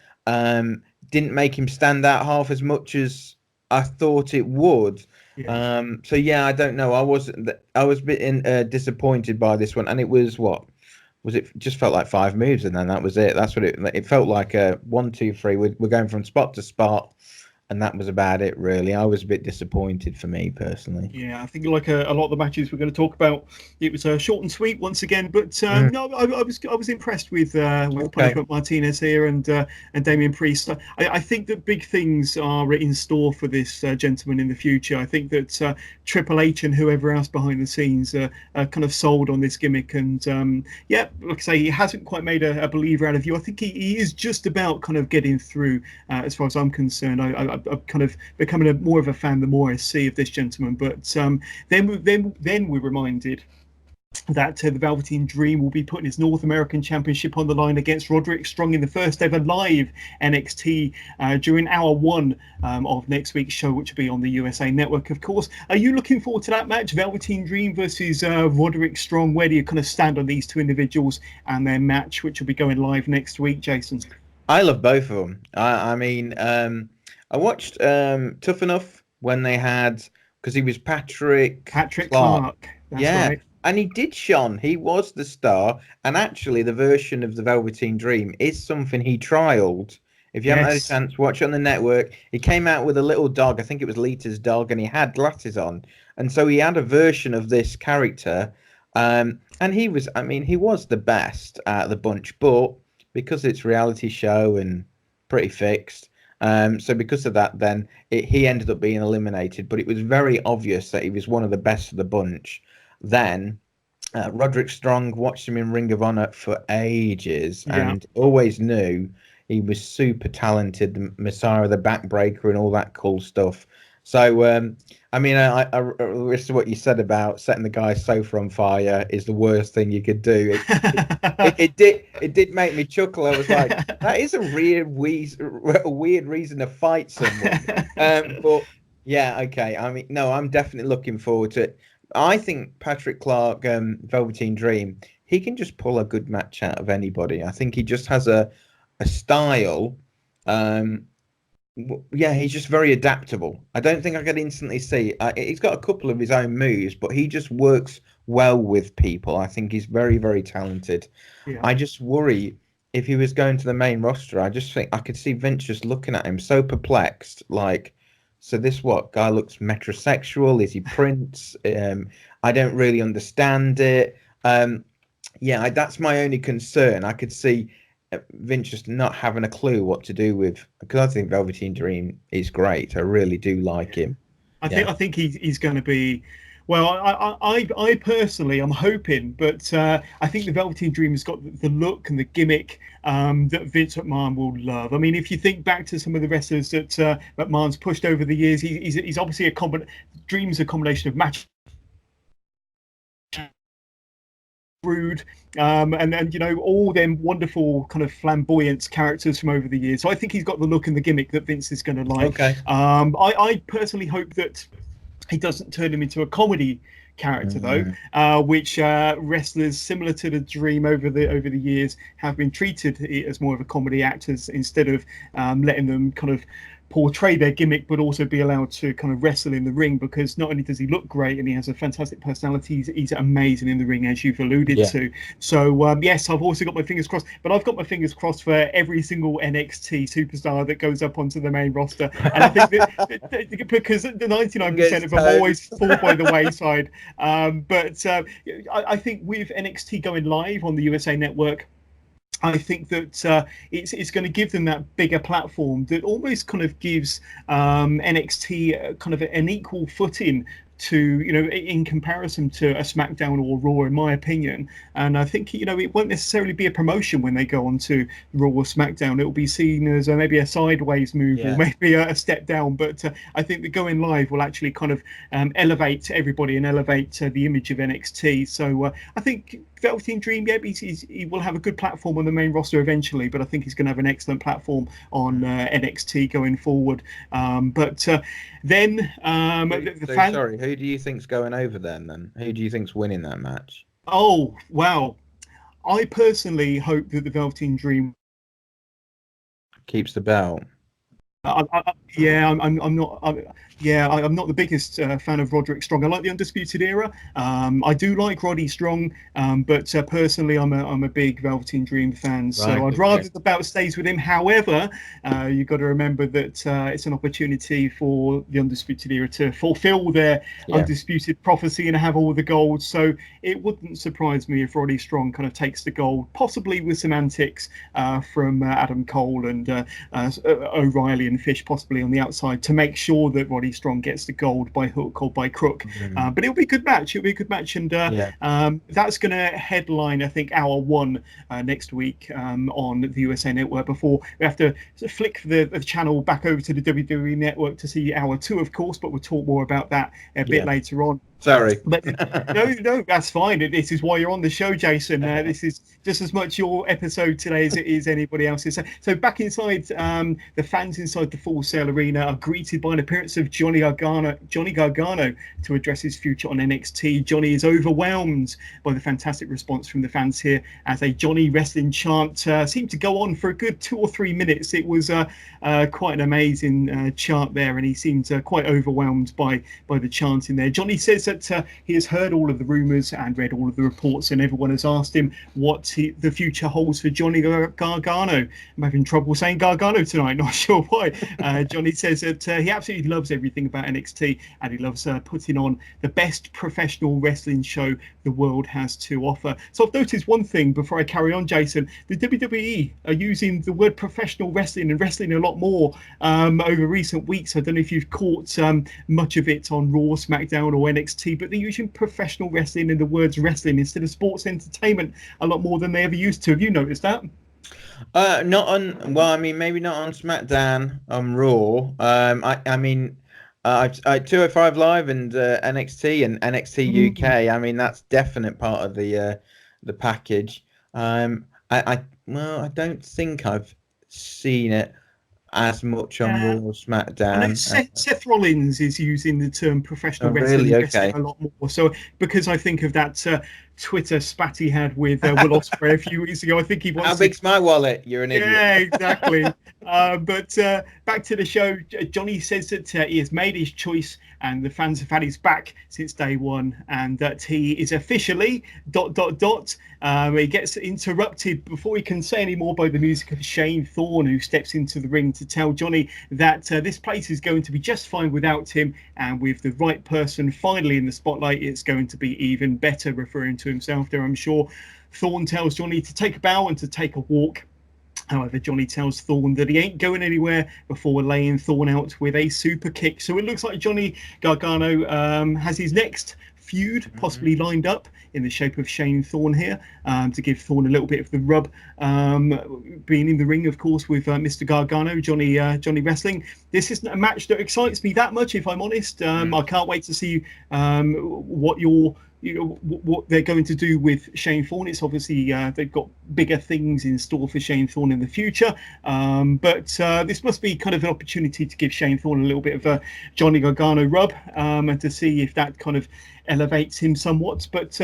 make him stand out half as much as I thought it would. Yeah. I don't know. I was a bit disappointed by this one, and it was it just felt like 5 moves and then that was it. That's what it felt like. 1, 2, 3. We're going from spot to spot. And that was about it, really. I was a bit disappointed for me personally. Yeah, I think like a lot of the matches we're going to talk about, it was short and sweet once again. But no, I was impressed with Punishment Martinez here and Damian Priest. I think that big things are in store for this gentleman in the future. I think that Triple H and whoever else behind the scenes are kind of sold on this gimmick. And like I say, he hasn't quite made a believer out of you. I think he is just about kind of getting through, as far as I'm concerned. I've kind of becoming more of a fan the more I see of this gentleman. But then we're reminded that the Velveteen Dream will be putting his North American Championship on the line against Roderick Strong in the first ever live NXT during hour 1 of next week's show, which will be on the USA Network, of course. Are you looking forward to that match, Velveteen Dream versus Roderick Strong? Where do you kind of stand on these two individuals and their match, which will be going live next week, Jason? I love both of them. I watched Tough Enough when they had, because he was Patrick Clark. That's right. And he did shone. He was the star. And actually, the version of the Velveteen Dream is something he trialed. If you haven't had a chance, watch it on the network. He came out with a little dog. I think it was Lita's dog, and he had glasses on. And so he had a version of this character. And he was the best out of the bunch. But because it's a reality show and pretty fixed, so because of that, then he ended up being eliminated. But it was very obvious that he was one of the best of the bunch. Then Roderick Strong, watched him in Ring of Honor for ages and always knew he was super talented, the Messiah of the Backbreaker and all that cool stuff. So, I listen to what you said about setting the guy's sofa on fire is the worst thing you could do. It did make me chuckle. I was like, that is a weird reason to fight someone. But yeah, okay. I mean, no, I'm definitely looking forward to it. I think Patrick Clark, Velveteen Dream, he can just pull a good match out of anybody. I think he just has a style. He's just very adaptable. I don't think I could instantly see. He's got a couple of his own moves, but he just works well with people. I think he's very, very talented. Yeah. I just worry if he was going to the main roster. I just think I could see Vince just looking at him so perplexed, like, so this guy looks metrosexual? Is he Prince? I don't really understand it. yeah, that's my only concern. I could see Vince just not having a clue what to do with, because I think Velveteen Dream is great. I really do like him. I think he's going to be. Well, I personally, I'm hoping, but I think the Velveteen Dream has got the look and the gimmick that Vince McMahon will love. I mean, if you think back to some of the wrestlers that McMahon's pushed over the years, he's obviously Dream's a combination of match. Rude, and you know, all them wonderful kind of flamboyant characters from over the years. So I think he's got the look and the gimmick that Vince is going to like. Okay. I personally hope that he doesn't turn him into a comedy character though, which wrestlers similar to the Dream over the years have been treated as more of a comedy actors instead of letting them kind of portray their gimmick, but also be allowed to kind of wrestle in the ring, because not only does he look great and he has a fantastic personality, he's amazing in the ring, as you've alluded to. So yes, I've also got my fingers crossed, but I've got my fingers crossed for every single NXT superstar that goes up onto the main roster. And I think that because the 99% of them always fall by the wayside. But I think with NXT going live on the USA Network, I think that it's going to give them that bigger platform that almost kind of gives NXT kind of an equal footing to, you know, in comparison to a SmackDown or Raw, in my opinion. And I think, you know, it won't necessarily be a promotion when they go on to Raw or SmackDown. It will be seen as maybe a sideways move or maybe a step down. But I think that going live will actually kind of elevate everybody and elevate the image of NXT. So I think Velveteen Dream, he will have a good platform on the main roster eventually, but I think he's going to have an excellent platform on NXT going forward. But then the fan. Sorry, who do you think's going over then? Who do you think's winning that match? Oh, wow. I personally hope that the Velveteen Dream keeps the belt. I'm not the biggest fan of Roderick Strong. I like the Undisputed Era. I do like Roddy Strong, but personally, I'm a big Velveteen Dream fan. So I'd rather the belt stays with him. However, you've got to remember that it's an opportunity for the Undisputed Era to fulfill their undisputed prophecy and have all the gold. So it wouldn't surprise me if Roddy Strong kind of takes the gold, possibly with some antics from Adam Cole and O'Reilly and Fish, possibly on the outside, to make sure that Roddy Strong gets the gold by hook or by crook. But it'll be a good match. And that's going to headline, I think, hour 1 next week on the USA Network, before we have to flick the channel back over to the WWE Network to see hour 2, of course, but we'll talk more about that a bit later on. Sorry. But no, that's fine. This is why you're on the show, Jason. This is just as much your episode today as it is anybody else's. So back inside, the fans inside the Full Sail Arena are greeted by an appearance of Johnny Gargano to address his future on NXT. Johnny is overwhelmed by the fantastic response from the fans here, as a Johnny wrestling chant seemed to go on for a good 2 or 3 minutes. It was quite an amazing chant there, and he seemed quite overwhelmed by the chanting there. Johnny says that he has heard all of the rumours and read all of the reports, and everyone has asked him what the future holds for Johnny Gargano. I'm having trouble saying Gargano tonight, not sure why. Johnny says that he absolutely loves everything about NXT, and he loves putting on the best professional wrestling show the world has to offer. So I've noticed one thing before I carry on, Jason. The WWE are using the word professional wrestling and wrestling a lot more over recent weeks. I don't know if you've caught much of it on Raw, SmackDown or NXT, but they're using professional wrestling and the words wrestling instead of sports entertainment a lot more than they ever used to. Have you noticed that? Not on. Well, I mean, maybe not on SmackDown, on Raw. I mean, 205 Live and NXT and NXT UK. I mean, that's definite part of the package. I don't think I've seen it as much on Raw or SmackDown. I know Seth Rollins is using the term professional wrestling a lot more. So because I think of that Twitter spat he had with Will Ospreay a few weeks ago, I think he wants. How big's my wallet? You're an idiot. Yeah, exactly. But back to the show. Johnny says that he has made his choice and the fans have had his back since day one, and that he is officially ... He gets interrupted before he can say any more by the music of Shane Thorne, who steps into the ring to tell Johnny that this place is going to be just fine without him, and with the right person finally in the spotlight, it's going to be even better, referring to himself there, I'm sure. Thorne tells Johnny to take a bow and to take a walk. However, Johnny tells Thorne that he ain't going anywhere before laying Thorne out with a super kick. So it looks like Johnny Gargano has his next feud possibly lined up in the shape of Shane Thorne here, to give Thorne a little bit of the rub, being in the ring, of course, with Mr. Gargano, Johnny Wrestling. This isn't a match that excites me that much, if I'm honest. I can't wait to see what they're going to do with Shane Thorne. It's obviously they've got bigger things in store for Shane Thorne in the future, but this must be kind of an opportunity to give Shane Thorne a little bit of a Johnny Gargano rub, and to see if that kind of elevates him somewhat. But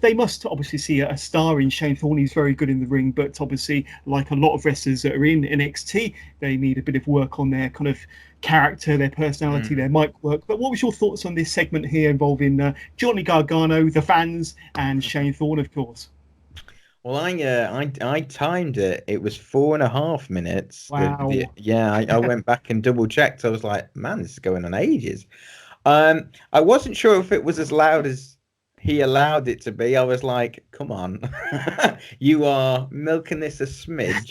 they must obviously see a star in Shane Thorne. He's very good in the ring, but obviously, like a lot of wrestlers that are in NXT, they need a bit of work on their kind of character, their personality, their mic work. But what was your thoughts on this segment here involving Johnny Gargano, the fans, and Shane Thorne, of course? Well, I timed it. It was 4.5 minutes. Wow. I went back and double checked. I was like, man, this is going on ages. I wasn't sure if it was as loud as he allowed it to be. I was like, come on, you are milking this a smidge.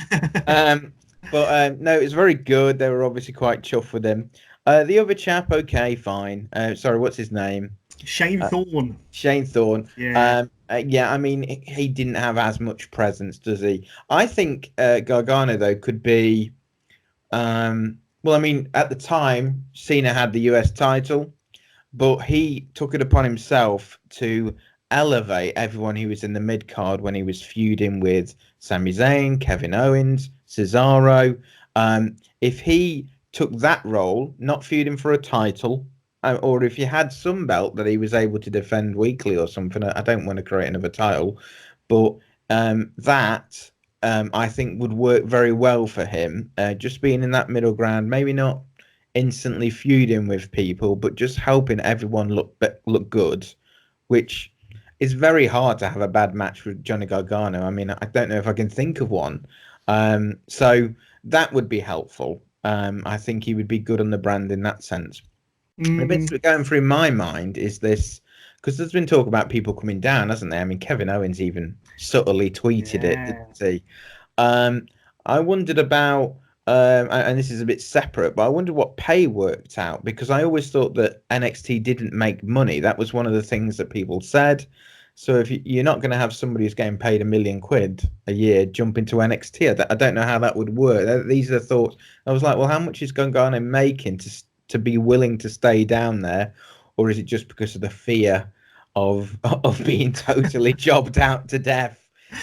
But no, it was very good. They were obviously quite chuffed with him. The other chap, okay, fine. Sorry, what's his name? Shane Thorne. Shane Thorne. Yeah. I mean, he didn't have as much presence, does he? I think Gargano, though, could be... well, I mean, at the time, Cena had the US title, but he took it upon himself to elevate everyone who was in the mid-card when he was feuding with Sami Zayn, Kevin Owens, Cesaro. If he took that role, not feuding for a title, or if he had some belt that he was able to defend weekly or something, I don't want to create another title, but that I think would work very well for him. Just being in that middle ground, maybe not instantly feuding with people, but just helping everyone look good, which is very hard to have a bad match with Johnny Gargano. I mean, I don't know if I can think of one. So that would be helpful. I think he would be good on the brand in that sense. The bit that's going through my mind is this, because there's been talk about people coming down, hasn't there? I mean, Kevin Owens even subtly tweeted it, didn't he? I wondered about, and this is a bit separate, but I wondered what pay worked out, because I always thought that NXT didn't make money. That was one of the things that people said. So if you're not going to have somebody who's getting paid £1 million a year jump into NXT, I don't know how that would work. These are the thoughts. I was like, well, how much is Gargano making to be willing to stay down there, or is it just because of the fear of being totally jobbed out to death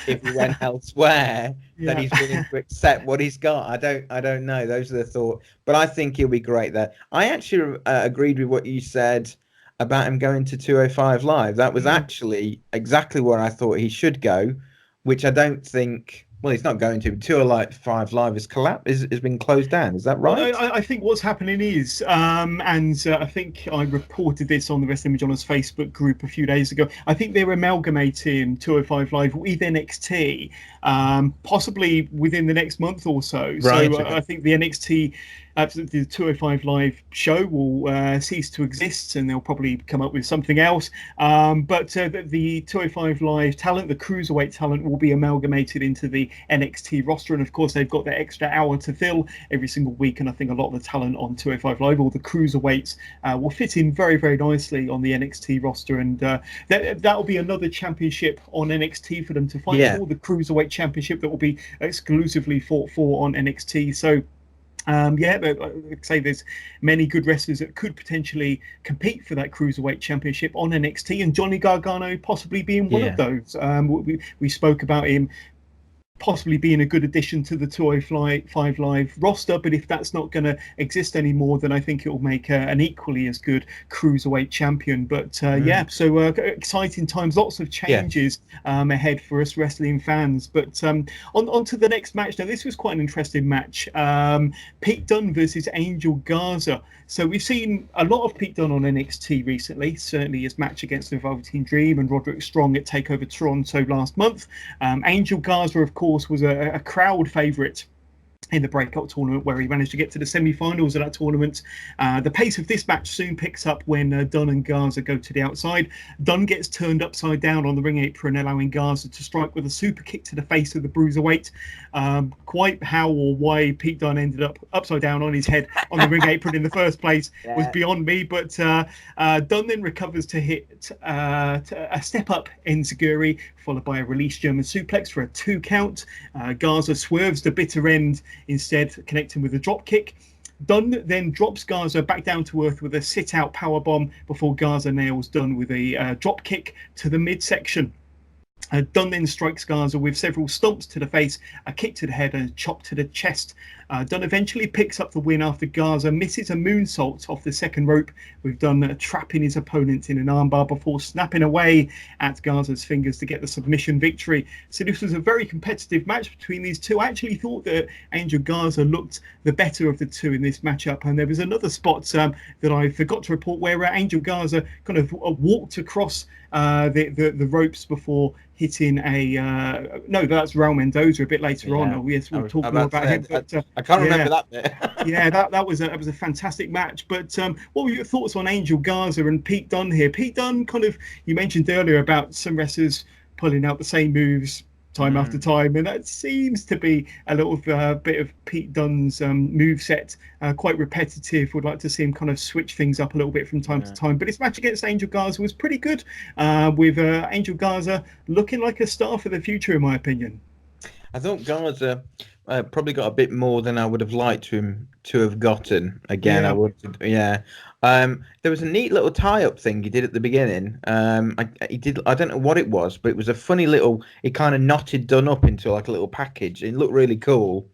if he went elsewhere that he's willing to accept what he's got? I don't know. Those are the thoughts, but I think he'll be great there. I actually agreed with what you said about him going to 205 Live. That was actually exactly where I thought he should go, which I don't think... Well, he's not going to. 205 Live has been closed down. Is that right? Well, I think what's happening is, and I think I reported this on the Wrestling with John's Facebook group a few days ago, I think they're amalgamating 205 Live with NXT, possibly within the next month or so. Right, so I think the NXT... the 205 Live show will cease to exist, and they'll probably come up with something else. But the 205 Live talent, the cruiserweight talent, will be amalgamated into the NXT roster. And of course, they've got that extra hour to fill every single week. And I think a lot of the talent on 205 Live, all the cruiserweights, will fit in very, very nicely on the NXT roster. And that'll be another championship on NXT for them to fight for, the cruiserweight championship that will be exclusively fought for on NXT. So, but like I say, there's many good wrestlers that could potentially compete for that cruiserweight championship on NXT, and Johnny Gargano possibly being one of those. We spoke about him possibly being a good addition to the 205 Live roster, but if that's not going to exist anymore, then I think it will make an equally as good cruiserweight champion. But so exciting times, lots of changes ahead for us wrestling fans. But on to the next match. Now, this was quite an interesting match. Pete Dunne versus Angel Garza. So we've seen a lot of Pete Dunne on NXT recently, certainly his match against the Velveteen Dream and Roderick Strong at TakeOver Toronto last month. Angel Garza, of course, was a crowd favourite in the breakout tournament, where he managed to get to the semi-finals of that tournament. The pace of this match soon picks up when Dunne and Garza go to the outside. Dunne gets turned upside down on the ring apron, allowing Garza to strike with a super kick to the face of the bruiserweight. Quite how or why Pete Dunne ended up upside down on his head on the ring apron in the first place was beyond me, but Dunne then recovers to hit a step-up enziguri, followed by a release German suplex for a 2 count. Garza swerves the bitter end, instead connecting with a drop kick. Dunne then drops Garza back down to earth with a sit-out powerbomb before Garza nails Dunne with a drop kick to the midsection. Dunne then strikes Garza with several stomps to the face, a kick to the head and a chop to the chest. Dunne eventually picks up the win after Garza misses a moonsault off the second rope, with Dunne trapping his opponent in an armbar before snapping away at Garza's fingers to get the submission victory. So this was a very competitive match between these two. I actually thought that Angel Garza looked the better of the two in this matchup, and there was another spot that I forgot to report where Angel Garza kind of walked across the ropes before hitting a no, that's Raul Mendoza a bit later on. Oh yes, we'll talk more about him. But, I can't remember that bit. that was a fantastic match. But what were your thoughts on Angel Garza and Pete Dunne here? Pete Dunne, kind of, you mentioned earlier about some wrestlers pulling out the same moves time after time, and that seems to be a little bit of Pete Dunne's moveset, quite repetitive. Would like to see him kind of switch things up a little bit from time to time, but his match against Angel Garza was pretty good, with Angel Garza looking like a star for the future, in my opinion. I thought Garza probably got a bit more than I would have liked him to have gotten. Again, I would, there was a neat little tie-up thing he did at the beginning. He did. I don't know what it was, but it was a funny little. He kind of knotted Dunne up into like a little package. It looked really cool.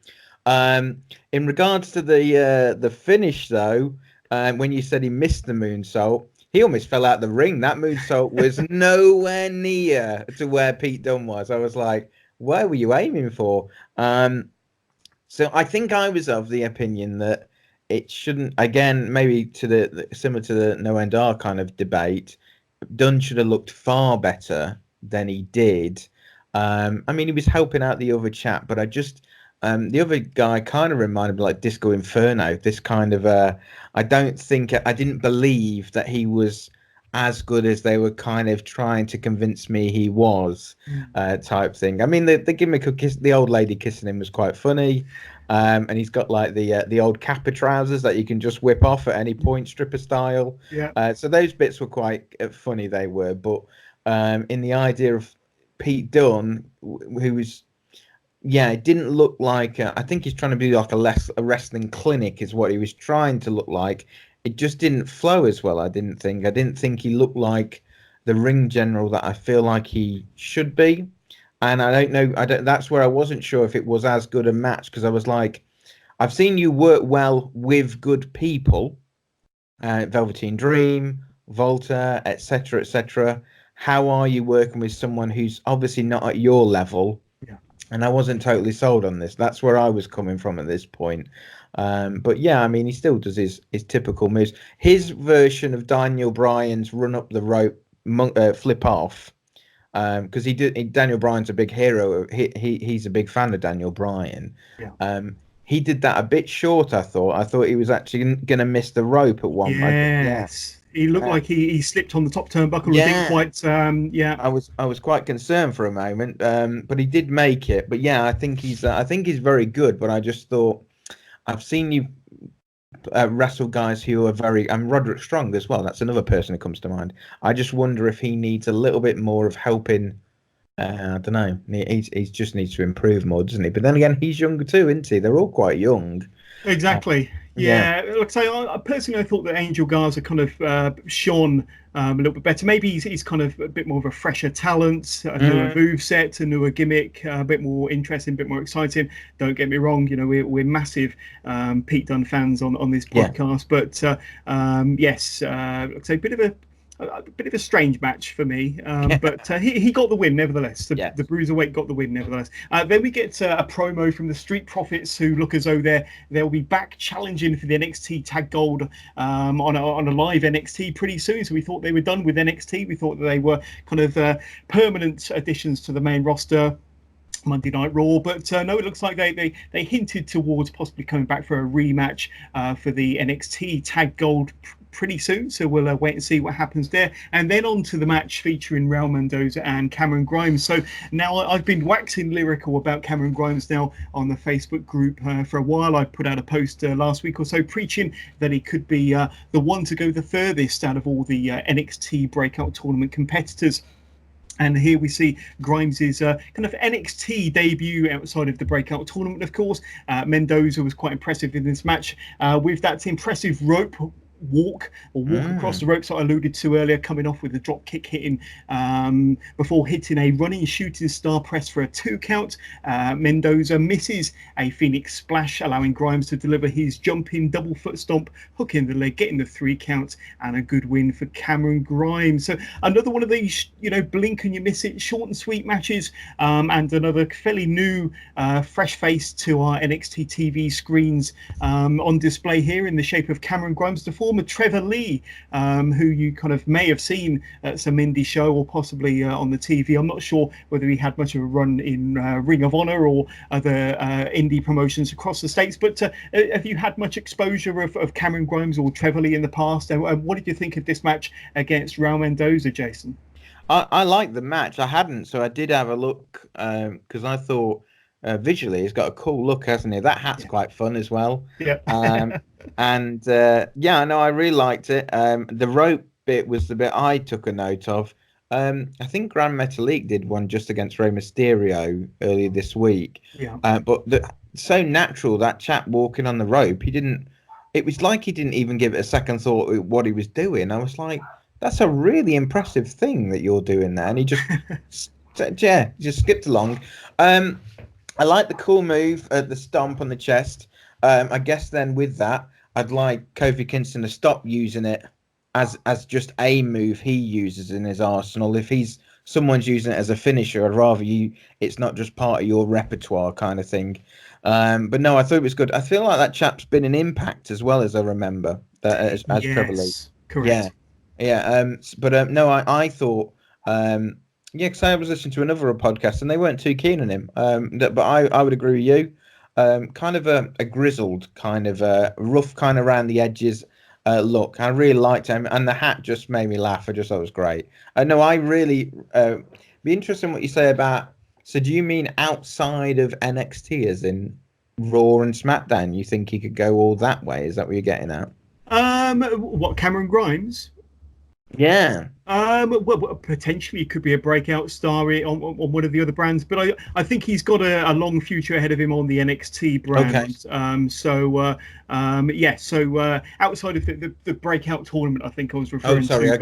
In regards to the finish, though, when you said he missed the moonsault, he almost fell out of the ring. That moonsault was nowhere near to where Pete Dunne was. I was like, where were you aiming for? So I think I was of the opinion that it shouldn't, again, maybe to the similar to the No End R kind of debate, Dunne should have looked far better than he did. I mean, he was helping out the other chap, but I just, the other guy kind of reminded me like Disco Inferno, this kind of, I didn't believe that he was as good as they were kind of trying to convince me he was, type thing. I mean, the gimmick of the old lady kissing him was quite funny, and he's got like the old Kappa trousers that you can just whip off at any point, stripper style. So those bits were quite funny. They were, but in the idea of Pete Dunne, who was, it didn't look like. I think he's trying to be like a wrestling clinic, is what he was trying to look like. It just didn't flow as well. I didn't think he looked like the ring general that I feel like he should be. And I don't know. That's where I wasn't sure if it was as good a match, because I was like, I've seen you work well with good people, Velveteen Dream, Volta, etc., etc. How are you working with someone who's obviously not at your level? And I wasn't totally sold on this. That's where I was coming from at this point. But yeah, I mean, he still does his typical moves. His version of Daniel Bryan's run up the rope, flip off, because Daniel Bryan's a big hero. He's a big fan of Daniel Bryan. He did that a bit short. I thought he was actually going to miss the rope at one point. Yes. He looked like he slipped on the top turnbuckle. Yeah. I was quite concerned for a moment, but he did make it. But yeah, I think he's very good. But I just thought, I've seen you wrestle guys who are very, and Roderick Strong as well. That's another person who comes to mind. I just wonder if he needs a little bit more of helping. I don't know. He just needs to improve more, doesn't he? But then again, he's younger too, isn't he? They're all quite young. Exactly. Yeah, like I say, I personally I thought that Angel Garza kind of shone a little bit better. Maybe he's kind of a bit more of a fresher talent, a newer moveset, a newer gimmick, a bit more interesting, a bit more exciting. Don't get me wrong, we're massive Pete Dunne fans on this podcast, but yes, like I say, a bit of a strange match for me, but he got the win nevertheless. The Bruiserweight got the win nevertheless. Then we get a promo from the Street Profits, who look as though they'll be back challenging for the NXT Tag Gold on a live NXT pretty soon. So we thought they were done with NXT. We thought that they were kind of permanent additions to the main roster. Monday Night Raw, but no, it looks like they hinted towards possibly coming back for a rematch for the NXT Tag Gold pretty soon, so we'll wait and see what happens there. And then on to the match featuring Raul Mendoza and Cameron Grimes. So now I've been waxing lyrical about Cameron Grimes now on the Facebook group for a while. I put out a post last week or so preaching that he could be the one to go the furthest out of all the NXT Breakout Tournament competitors. And here we see Grimes' kind of NXT debut outside of the Breakout Tournament, of course. Mendoza was quite impressive in this match with that impressive rope walk across the ropes that I alluded to earlier, coming off with the drop kick hitting before hitting a running shooting star press for a 2 count. Mendoza misses a Phoenix splash, allowing Grimes to deliver his jumping double foot stomp, hooking the leg, getting the 3 count, and a good win for Cameron Grimes. So another one of these, blink and you miss it, short and sweet matches, and another fairly new fresh face to our NXT TV screens on display here in the shape of Cameron Grimes, the former Trevor Lee, who you kind of may have seen at some indie show or possibly on the TV. I'm not sure whether he had much of a run in Ring of Honor or other indie promotions across the States, but have you had much exposure of Cameron Grimes or Trevor Lee in the past? And what did you think of this match against Raul Mendoza, Jason? I liked the match. I hadn't, so I did have a look because I thought visually he's got a cool look, hasn't he? That hat's quite fun as well. Yeah. And I really liked it. The rope bit was the bit I took a note of. I think Grand Metalik did one just against Rey Mysterio earlier this week. Yeah. But so natural, that chap walking on the rope. It was like he didn't even give it a second thought at what he was doing. I was like, that's a really impressive thing that you're doing there. And he just just skipped along. I like the cool move, the stomp on the chest. I guess then with that, I'd like Kofi Kingston to stop using it as just a move he uses in his arsenal. If someone's using it as a finisher, I'd rather it's not just part of your repertoire kind of thing. But no, I thought it was good. I feel like that chap's been an Impact as well, as I remember, as Trevor Lee. Correct. Yeah. But no, I thought. Because I was listening to another podcast and they weren't too keen on him. But I would agree with you. Kind of a grizzled, kind of rough, kind of around the edges look. I really liked him, and the hat just made me laugh. I just thought it was great. No, I really be interested in what you say about. So, do you mean outside of NXT, as in Raw and SmackDown? You think he could go all that way? Is that what you're getting at? What, Cameron Grimes? Yeah. Well, potentially it could be a breakout star on one of the other brands, but I think he's got a long future ahead of him on the NXT brand. Okay. So outside of the breakout tournament, I think I was referring to. Okay.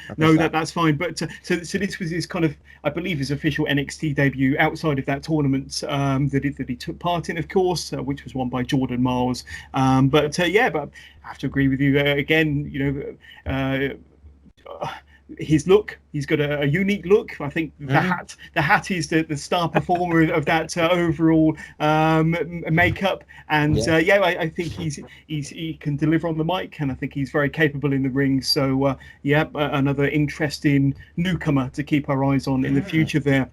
But no, that's fine. But so this was his kind of, I believe, his official NXT debut outside of that tournament that he took part in, of course, which was won by Jordan Miles. But I have to agree with you again. His look, he's got a unique look. I think the hat is the star performer of that overall makeup, and I think he can deliver on the mic, and I think he's very capable in the ring. So another interesting newcomer to keep our eyes on in the future there.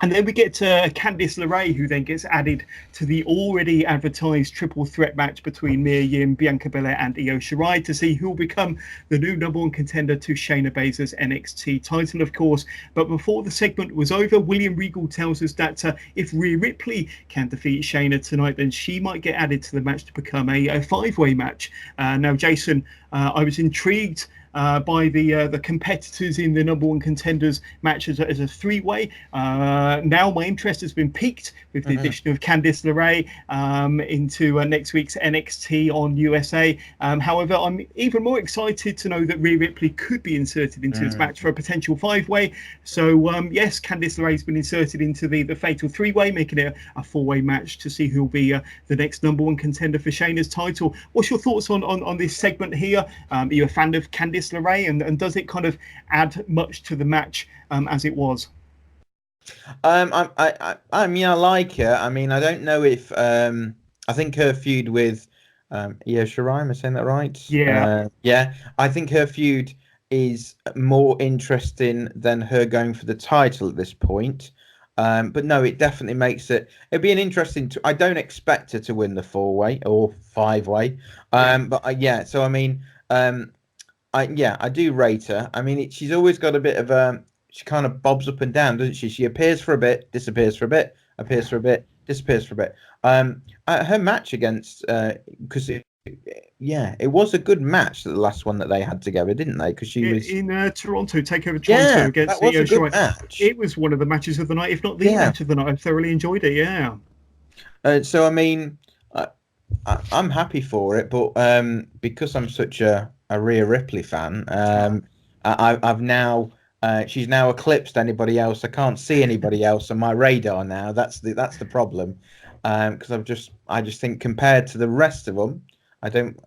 And then we get Candice LeRae, who then gets added to the already advertised triple threat match between Mia Yim, Bianca Belair, and Io Shirai to see who will become the new number one contender to Shayna Baszler's NXT title, of course. But before the segment was over, William Regal tells us that if Rhea Ripley can defeat Shayna tonight, then she might get added to the match to become a 5-way match. Now, Jason, I was intrigued by the competitors in the number one contenders match as a three-way. Now my interest has been piqued with the addition of Candice LeRae into next week's NXT on USA. However, I'm even more excited to know that Rhea Ripley could be inserted into this match for a potential five-way. So yes, Candice LeRae's been inserted into the fatal three-way, making it a four-way match to see who'll be the next number one contender for Shayna's title. What's your thoughts on this segment here? Are you a fan of Candice LeRae, and does it kind of add much to the match as it was? I mean, I like her. I mean, I don't know if I think her feud with Io Shirai, am I saying that right? Yeah. Yeah. I think her feud is more interesting than her going for the title at this point. But no, it definitely makes it. It'd be an interesting. I don't expect her to win the four-way or five-way. But yeah. So I mean, I do rate her. I mean, she's always got a bit of she kind of bobs up and down, doesn't she? She appears for a bit, disappears for a bit, appears for a bit, disappears for a bit. Her match against because it was a good match, the last one that they had together, didn't they? Because she was in Toronto, Takeover Toronto against that was a good match. It was one of the matches of the night, if not the match of the night. I thoroughly enjoyed it. Yeah. So I mean, I'm happy for it, but because I'm such a Rhea Ripley fan, I've now. She's now eclipsed anybody else. I can't see anybody else on my radar now. That's the problem. Because I just think compared to the rest of them, I don't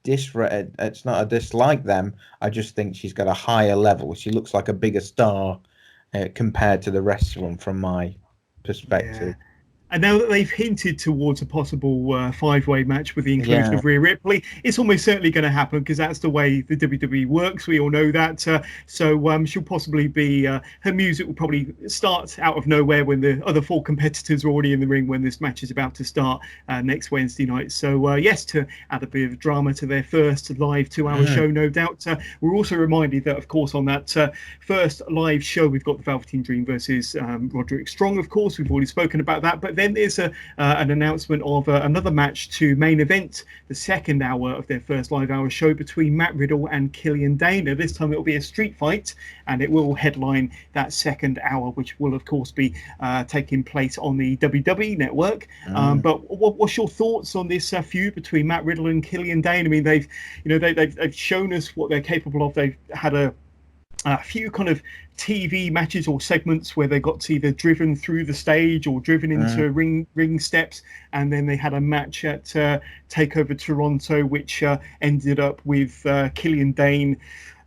it's not a dislike them. I just think she's got a higher level. She looks like a bigger star compared to the rest of them from my perspective. Yeah. And now that they've hinted towards a possible five-way match with the inclusion of Rhea Ripley, it's almost certainly going to happen because that's the way the WWE works. We all know that. So she'll possibly be, her music will probably start out of nowhere when the other four competitors are already in the ring when this match is about to start next Wednesday night. So yes, to add a bit of drama to their first live 2-hour show, no doubt. We're also reminded that, of course, on that first live show, we've got the Velveteen Dream versus Roderick Strong, of course. We've already spoken about that. But then there's an announcement of another match to main event the second hour of their first live hour show between Matt Riddle and Killian Dane. This time it will be a street fight, and it will headline that second hour, which will of course be taking place on the WWE network. But what's your thoughts on this feud between Matt Riddle and Killian Dane? I mean, they've shown us what they're capable of. They've had a few kind of TV matches or segments where they got either driven through the stage or driven into ring steps, and then they had a match at Takeover Toronto, which ended up with Killian Dane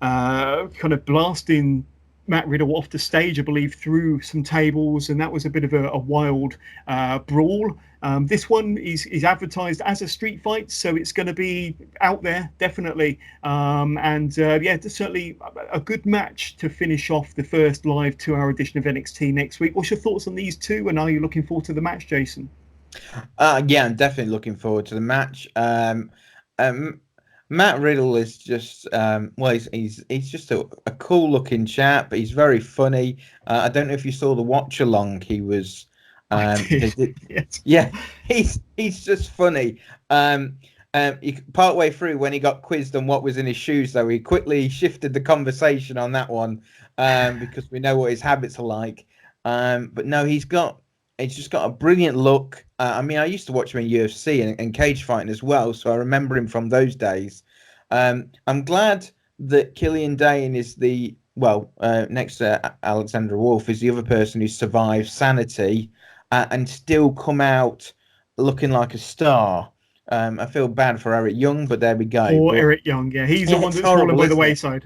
kind of blasting Matt Riddle off the stage, I believe, through some tables, and that was a bit of a wild brawl. This one is advertised as a street fight, so it's going to be out there, definitely. It's certainly a good match to finish off the first live 2-hour edition of NXT next week. What's your thoughts on these two, and are you looking forward to the match, Jason? Yeah, I'm definitely looking forward to the match. Matt Riddle is just he's just a cool looking chap. He's very funny. I don't know if you saw the watch along. He was Yes. Yeah, he's just funny. Partway through, when he got quizzed on what was in his shoes, though, he quickly shifted the conversation on that one because we know what his habits are like. But no, he's just got a brilliant look. I mean, I used to watch him in UFC and cage fighting as well, so I remember him from those days. I'm glad that Killian Dane is next to Alexandra Wolf, is the other person who survived Sanity and still come out looking like a star. I feel bad for Eric Young, but there we go. Eric Young, yeah, he's the one that's fallen by the wayside.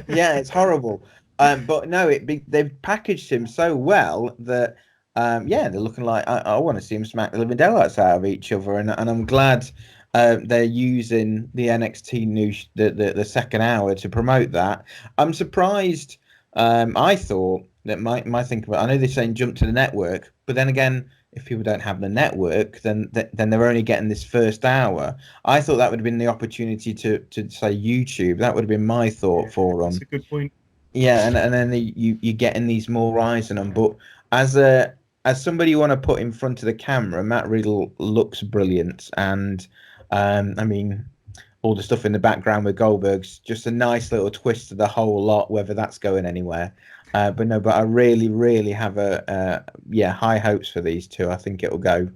Yeah, it's horrible. But no, they've packaged him so well that. They're looking like I want to see them smack the living daylights out of each other, and I'm glad they're using the NXT the second hour to promote that. I'm surprised. I thought that my think about. I know they're saying jump to the network, but then again, if people don't have the network, then they're only getting this first hour. I thought that would have been the opportunity to say YouTube. That would have been my thought for them. That's a good point. Yeah, and then you getting these more eyes on them, but as somebody you want to put in front of the camera, Matt Riddle looks brilliant, and I mean, all the stuff in the background with Goldberg's just a nice little twist to the whole lot, whether that's going anywhere. But I really, really have high hopes for these two. I think it'll go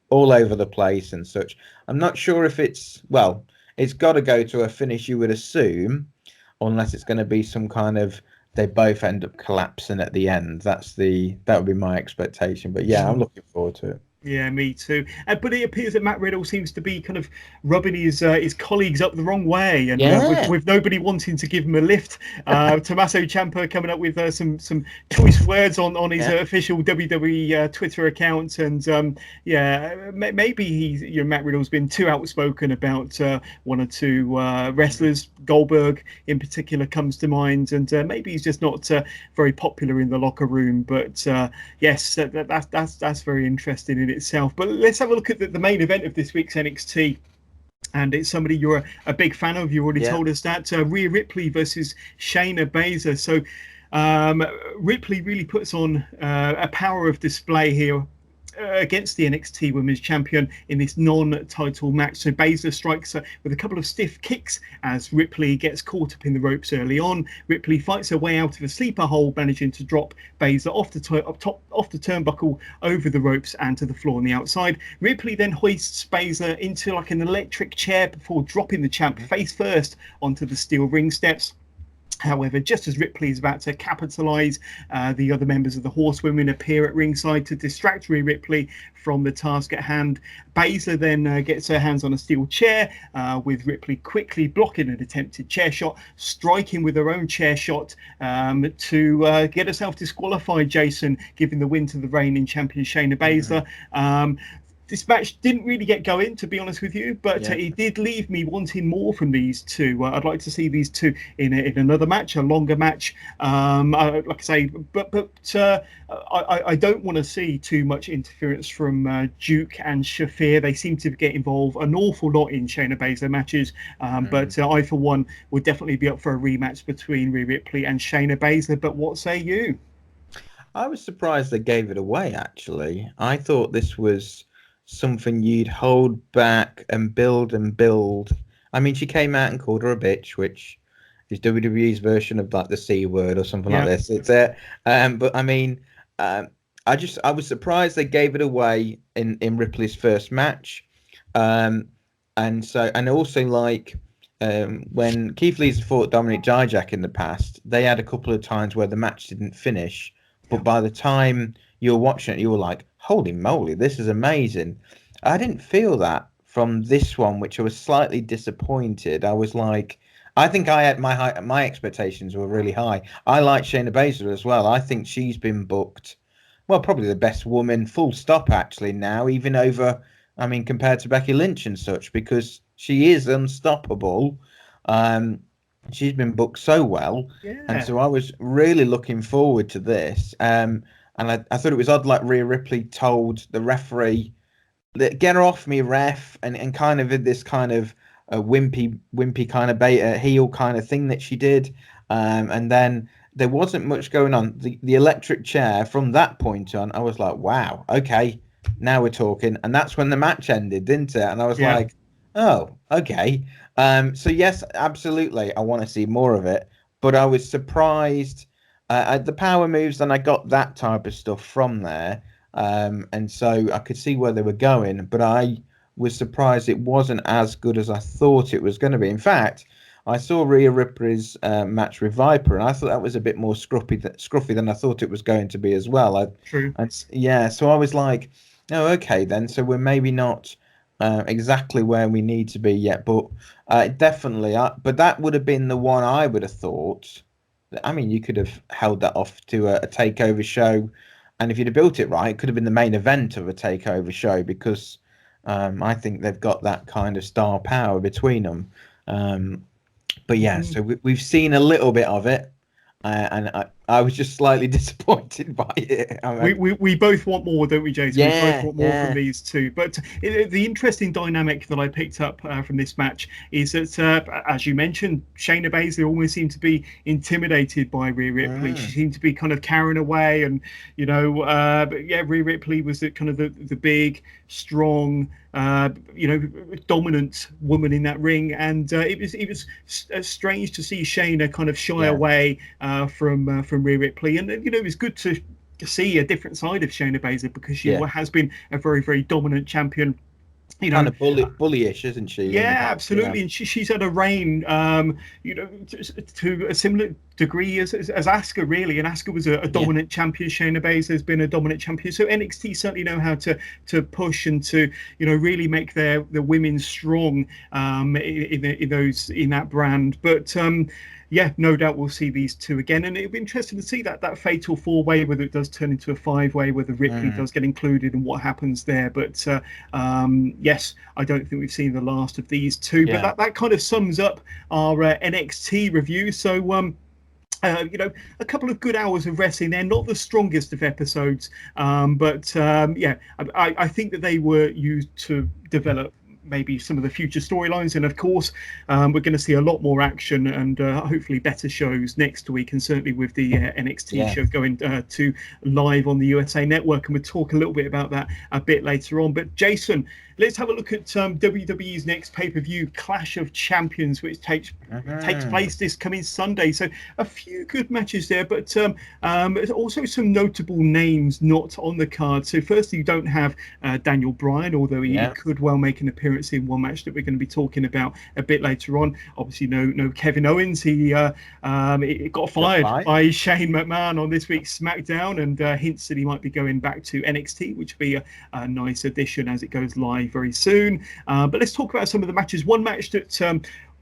all over the place and such. I'm not sure if it's got to go to a finish, you would assume, unless it's going to be some kind of they both end up collapsing at the end. That would be my expectation. But yeah, I'm looking forward to it. Yeah, me too. But it appears that Matt Riddle seems to be kind of rubbing his colleagues up the wrong way, and with nobody wanting to give him a lift. Tommaso Ciampa coming up with some choice words on his official WWE Twitter account, and maybe Matt Riddle's been too outspoken about one or two wrestlers. Goldberg in particular comes to mind, and maybe he's just not very popular in the locker room. But yes, that's very interesting in itself. But let's have a look at the main event of this week's NXT. And it's somebody you're a big fan of. You already told us that. Rhea Ripley versus Shayna Baszler. So Ripley really puts on a power of display here against the NXT Women's Champion in this non-title match. So Baszler strikes her with a couple of stiff kicks as Ripley gets caught up in the ropes early on. Ripley fights her way out of a sleeper hold, managing to drop Baszler off the turnbuckle over the ropes and to the floor on the outside. Ripley then hoists Baszler into like an electric chair before dropping the champ face first onto the steel ring steps. However, just as Ripley is about to capitalise, the other members of the Horsewomen appear at ringside to distract Rhea Ripley from the task at hand. Baszler then gets her hands on a steel chair, with Ripley quickly blocking an attempted chair shot, striking with her own chair shot to get herself disqualified, Jason, giving the win to the reigning champion Shayna Baszler. This match didn't really get going, to be honest with you, but it did leave me wanting more from these two. I'd like to see these two in another match, a longer match. Like I say, but I don't want to see too much interference from Duke and Shafir. They seem to get involved an awful lot in Shayna Baszler matches, but I, for one, would definitely be up for a rematch between Rhea Ripley and Shayna Baszler. But what say you? I was surprised they gave it away, actually. I thought this was something you'd hold back and build and build. I mean, she came out and called her a bitch, which is WWE's version of like the C word or something like this. It's but I mean, I was surprised they gave it away in Ripley's first match, and also like when Keith Lee's fought Dominic Dijak in the past, they had a couple of times where the match didn't finish, but by the time you were watching it, you were like, holy moly, this is amazing. I didn't feel that from this one, which I was slightly disappointed. I was like, I think I had my expectations were really high. I like Shayna Baszler as well. I think she's been booked, well, probably the best woman, full stop, actually, now, even over, I mean, compared to Becky Lynch and such, because she is unstoppable. She's been booked so well. And so I was really looking forward to this. And I thought it was odd, like Rhea Ripley told the referee, get her off me, ref, and kind of did this kind of a wimpy kind of beta heel kind of thing that she did. And then there wasn't much going on. The electric chair, from that point on, I was like, wow, okay, now we're talking. And that's when the match ended, didn't it? And I was like, oh, okay. So yes, absolutely, I want to see more of it. But I was surprised at the power moves, and I got that type of stuff from there. And so I could see where they were going, but I was surprised it wasn't as good as I thought it was going to be. In fact, I saw Rhea Ripley's match with Viper, and I thought that was a bit more scruffy than I thought it was going to be as well. True. So I was like, oh, okay then. So we're maybe not exactly where we need to be yet, but definitely. But that would have been the one I would have thought. I mean, you could have held that off to a takeover show, and if you'd have built it right, it could have been the main event of a takeover show, because I think they've got that kind of star power between them. But yeah, so we've seen a little bit of it, and I was just slightly disappointed by it. We both want more, don't we, Jason? We both want more from Yeah. these two. But the interesting dynamic that I picked up from this match is that, as you mentioned, Shayna Baszler almost seemed to be intimidated by Rhea Ripley. She seemed to be kind of carrying away, and but yeah, Rhea Ripley was the big, strong, dominant woman in that ring, and it was strange to see Shayna kind of shy away from Rhea Ripley, and it was good to see a different side of Shayna Baszler, because she has been a very, very dominant champion. Kind of bullyish, isn't she? Yeah, absolutely. And she's had a reign, to a similar degree as Asuka, really. And Asuka was a dominant champion. Shayna Baszler has been a dominant champion. So NXT certainly know how to push and to really make their women strong in that brand. But yeah, no doubt we'll see these two again, and it'll be interesting to see that fatal 4-way, whether it does turn into a 5-way, whether Ripley does get included, and what happens there. But yes, I don't think we've seen the last of these two. But that kind of sums up our NXT review. So a couple of good hours of wrestling there, not the strongest of episodes, but I think that they were used to develop maybe some of the future storylines, and of course we're going to see a lot more action and hopefully better shows next week, and certainly with the NXT show going to live on the USA Network, and we'll talk a little bit about that a bit later on. But Jason, let's have a look at WWE's next pay-per-view, Clash of Champions, which takes place this coming Sunday. So a few good matches there, but there's also some notable names not on the card. So firstly, you don't have Daniel Bryan, although he could well make an appearance in one match that we're going to be talking about a bit later on. Obviously, no Kevin Owens. He got fired by Shane McMahon on this week's SmackDown, and hints that he might be going back to NXT, which would be a nice addition as it goes live very soon. But let's talk about some of the matches. One match that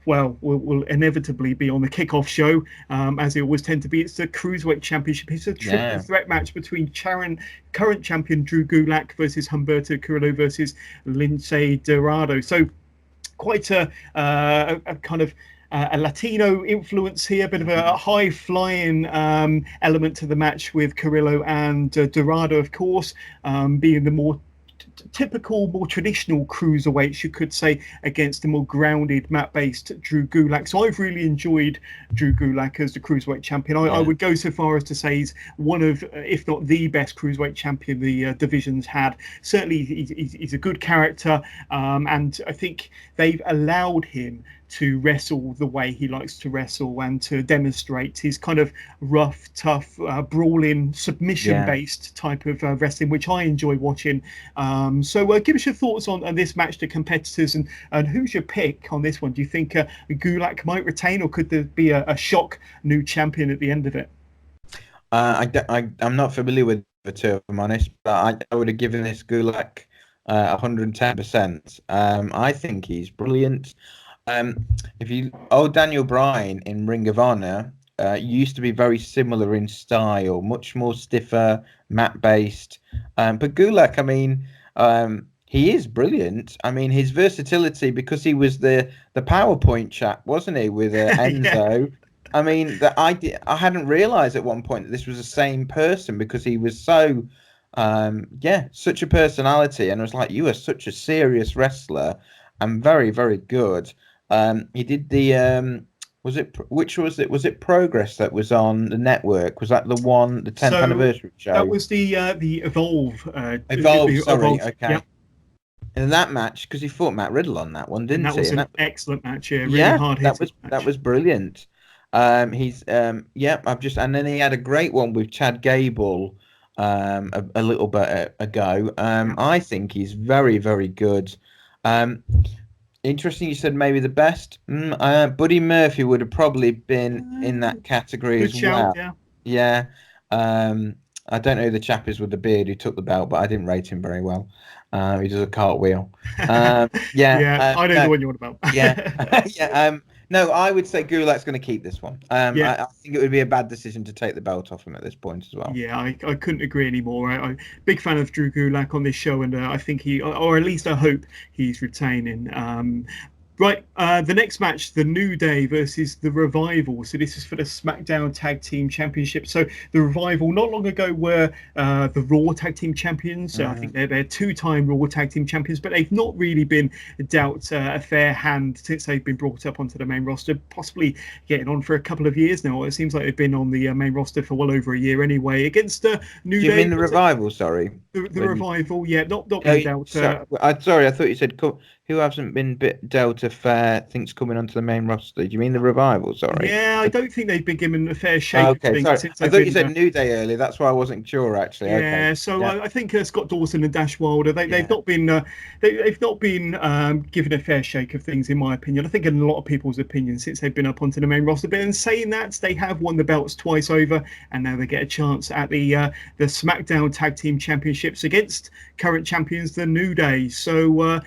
will inevitably be on the kickoff show, as they always tend to be. It's the Cruiserweight Championship. It's a triple threat match between current champion Drew Gulak versus Humberto Carrillo versus Lince Dorado. So quite a kind of a Latino influence here, a bit of a high-flying element to the match, with Carrillo and Dorado, of course, being the more typical, more traditional cruiserweights, you could say, against the more grounded, mat-based Drew Gulak. So I've really enjoyed Drew Gulak as the cruiserweight champion. I would go so far as to say he's one of, if not the best cruiserweight champion the division's had. Certainly, he's a good character, and I think they've allowed him to wrestle the way he likes to wrestle, and to demonstrate his kind of rough, tough, brawling, submission-based type of wrestling, which I enjoy watching. So give us your thoughts on this match, the competitors, and who's your pick on this one? Do you think Gulak might retain, or could there be a shock new champion at the end of it? I'm not familiar with the two, if I'm honest, but I would have given this Gulak 110%. I think he's brilliant. Daniel Bryan in Ring of Honor used to be very similar in style, much more stiffer, mat-based. But Gulak, I mean, he is brilliant. I mean, his versatility, because he was the PowerPoint chap, wasn't he, with Enzo? I mean, I hadn't realised at one point that this was the same person, because he was so, such a personality, and I was like, you are such a serious wrestler and very, very good. He did the was it Progress that was on the network? Was that the 10th anniversary show? That was the Evolve. Sorry, okay. Yeah. In that match, because he fought Matt Riddle on that one, didn't he? That was an excellent match. Yeah, really hard hitting. That was brilliant. And then he had a great one with Chad Gable a little bit ago. I think he's very, very good. Interesting, you said maybe the best. Buddy Murphy would have probably been in that category as well. Yeah. I don't know who the chap is with the beard who took the belt, but I didn't rate him very well. He does a cartwheel. I know the one you're on about. No, I would say Gulak's going to keep this one. I think it would be a bad decision to take the belt off him at this point as well. Yeah, I couldn't agree anymore. I'm big fan of Drew Gulak on this show, and I think or at least I hope he's retaining. Right, the next match, the New Day versus the Revival. So this is for the SmackDown Tag Team Championship. So the Revival not long ago were the Raw Tag Team Champions. I think they're two-time Raw Tag Team Champions, but they've not really been dealt a fair hand since they've been brought up onto the main roster, possibly getting on for a couple of years now. It seems like they've been on the main roster for well over a year anyway. Against New Day. Do you mean the Revival, sorry? The Revival, yeah, not Oh, being dealt. sorry, I thought you said who hasn't been dealt a fair things coming onto the main roster. Do you mean the Revival? Sorry. Yeah, I don't think they've been given a fair shake. Okay, sorry. I thought you said New Day earlier. That's why I wasn't sure actually. Yeah, okay. so I think Scott Dawson and Dash Wilder, they've not been given a fair shake of things, in my opinion. I think in a lot of people's opinion since they've been up onto the main roster. But in saying that, they have won the belts twice over, and now they get a chance at the SmackDown Tag Team Championships against current champions, the New Day. So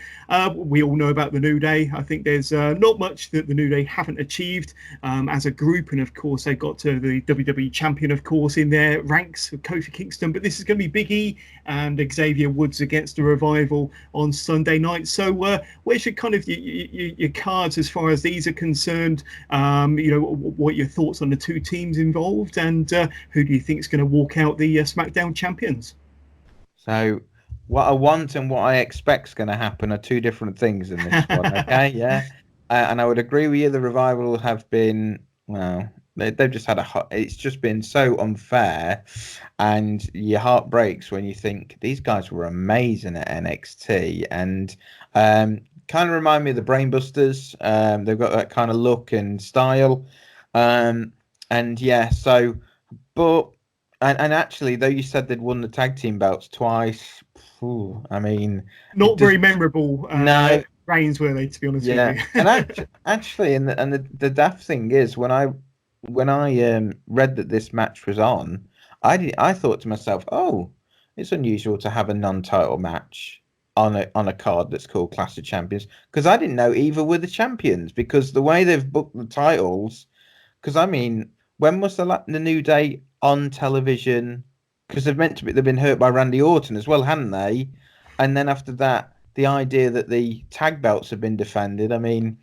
we all know about the New Day. I think there's not much that the New Day haven't achieved as a group, and of course they got to the WWE champion, of course, in their ranks, Kofi Kingston. But this is going to be Big E and Xavier Woods against the Revival on Sunday night. So where's your kind of your cards as far as these are concerned? What your thoughts on the two teams involved, and who do you think is going to walk out the SmackDown champions? So what I want and what I expect is going to happen are two different things in this one. Okay, yeah, and I would agree with you. The Revival have been, well, they've just had it's just been so unfair, and your heart breaks when you think these guys were amazing at NXT, and kind of remind me of the Brainbusters. They've got that kind of look and style, and yeah. So, but and actually, though you said they'd won the tag team belts twice. I mean, not very memorable. No reigns, were they? To be honest with you. And actually, and the daft thing is, when I read that this match was on, I thought to myself, oh, it's unusual to have a non-title match on a card that's called Clash of Champions, because I didn't know either were the champions, because the way they've booked the titles. Because I mean, when was the New Day on television? Because they've been hurt by Randy Orton as well, hadn't they? And then after that, the idea that the tag belts have been defended. I mean,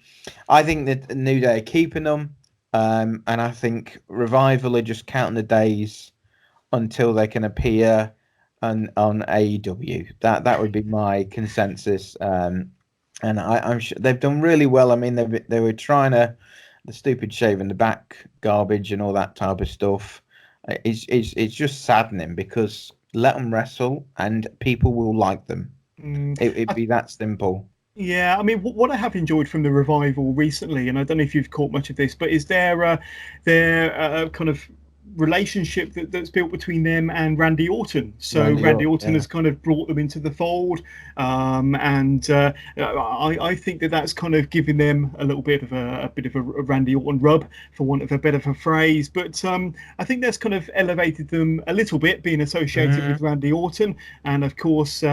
I think that the New Day are keeping them, and I think Revival are just counting the days until they can appear on AEW. That would be my consensus. And I'm sure they've done really well. I mean, they were trying the stupid shave in the back garbage and all that type of stuff. It's just saddening, because let them wrestle and people will like them. It'd be that simple. Yeah, I mean, what I have enjoyed from the Revival recently, and I don't know if you've caught much of this, but is their kind of relationship that's built between them and Randy Orton. So Randy Orton has kind of brought them into the fold, and I think that's kind of giving them a little bit of a Randy Orton rub, for want of a better phrase. But I think that's kind of elevated them a little bit, being associated with Randy Orton, and of course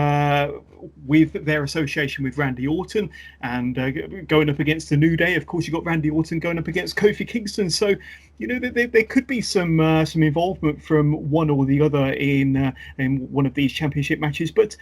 with their association with Randy Orton and going up against the New Day. Of course, you've got Randy Orton going up against Kofi Kingston. So, there could be some involvement from one or the other in one of these championship matches. But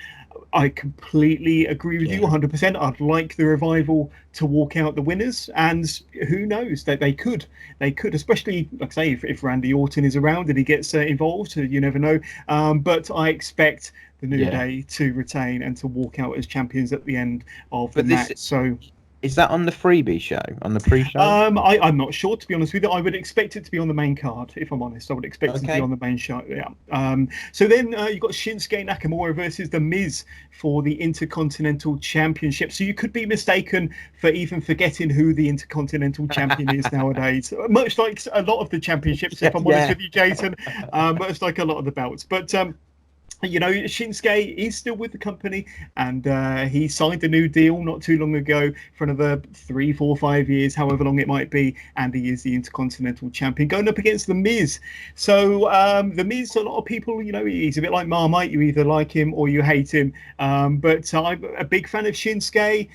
I completely agree with you 100%. I'd like the Revival to walk out the winners, and who knows, that they could, especially, like I say, if Randy Orton is around and he gets involved. You never know. But I expect the New Day to retain and to walk out as champions at the end of the match. So, is that on the freebie show, on the pre-show? I'm not sure, to be honest with you. I would expect it to be on the main card, if I'm honest. I would expect it to be on the main show. Yeah. So then you've got Shinsuke Nakamura versus The Miz for the Intercontinental Championship. So you could be mistaken for even forgetting who the Intercontinental Champion is nowadays. Much like a lot of the championships, if I'm honest with you, Jason. Much like a lot of the belts. But Shinsuke is still with the company, and he signed a new deal not too long ago for another 3, 4, 5 years, however long it might be, and he is the Intercontinental Champion going up against The Miz. So The Miz, a lot of people, he's a bit like Marmite. You either like him or you hate him, but I'm a big fan of Shinsuke.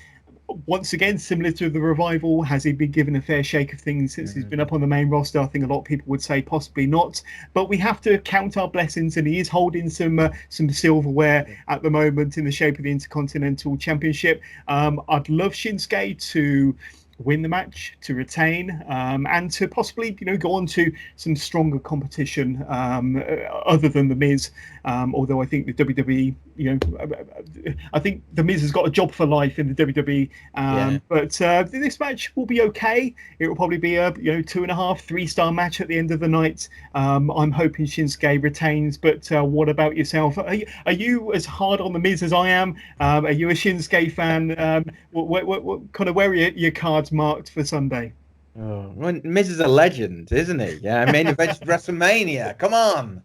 once again, similar to the Revival, has he been given a fair shake of things since he's been up on the main roster? I think a lot of people would say possibly not, but we have to count our blessings, and he is holding some silverware at the moment in the shape of the Intercontinental Championship. I'd love Shinsuke to win the match, to retain, and to possibly go on to some stronger competition other than the Miz. Although I think the WWE, I think the Miz has got a job for life in the WWE. But this match will be okay. It will probably be a 2.5, 3-star match at the end of the night. I'm hoping Shinsuke retains. But what about yourself? Are you as hard on the Miz as I am? Are you a Shinsuke fan? What kind of, where are your cards marked for Sunday? Oh, well, Miz is a legend, isn't he? Yeah, I mean, eventually WrestleMania. Come on.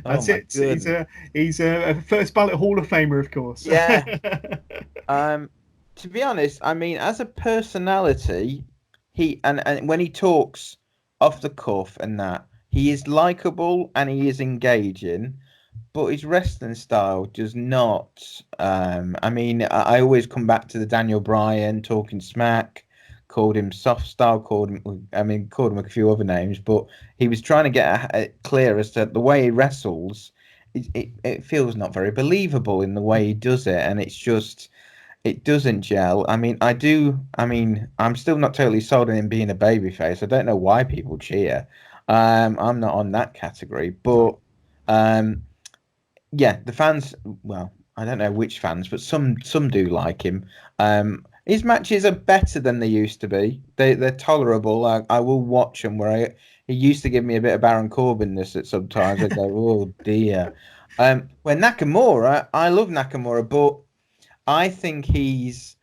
That's it. He's a first ballot Hall of Famer, of course. Yeah. To be honest, I mean, as a personality, he and when he talks off the cuff and that, he is likable and he is engaging, but his wrestling style does not. I mean, I always come back to the Daniel Bryan talking smack. Called him soft style, called him a few other names, but he was trying to get it clear as to the way he wrestles. It feels not very believable in the way he does it, and it's just, it doesn't gel. I mean, I'm still not totally sold on him being a babyface. I don't know why people cheer. I'm not on that category, but yeah, the fans, well, I don't know which fans, but some do like him. His matches are better than they used to be. They're tolerable. I will watch them. He used to give me a bit of Baron Corbin-ness at sometimes. I go, oh dear. When Nakamura, I love Nakamura, but I think he's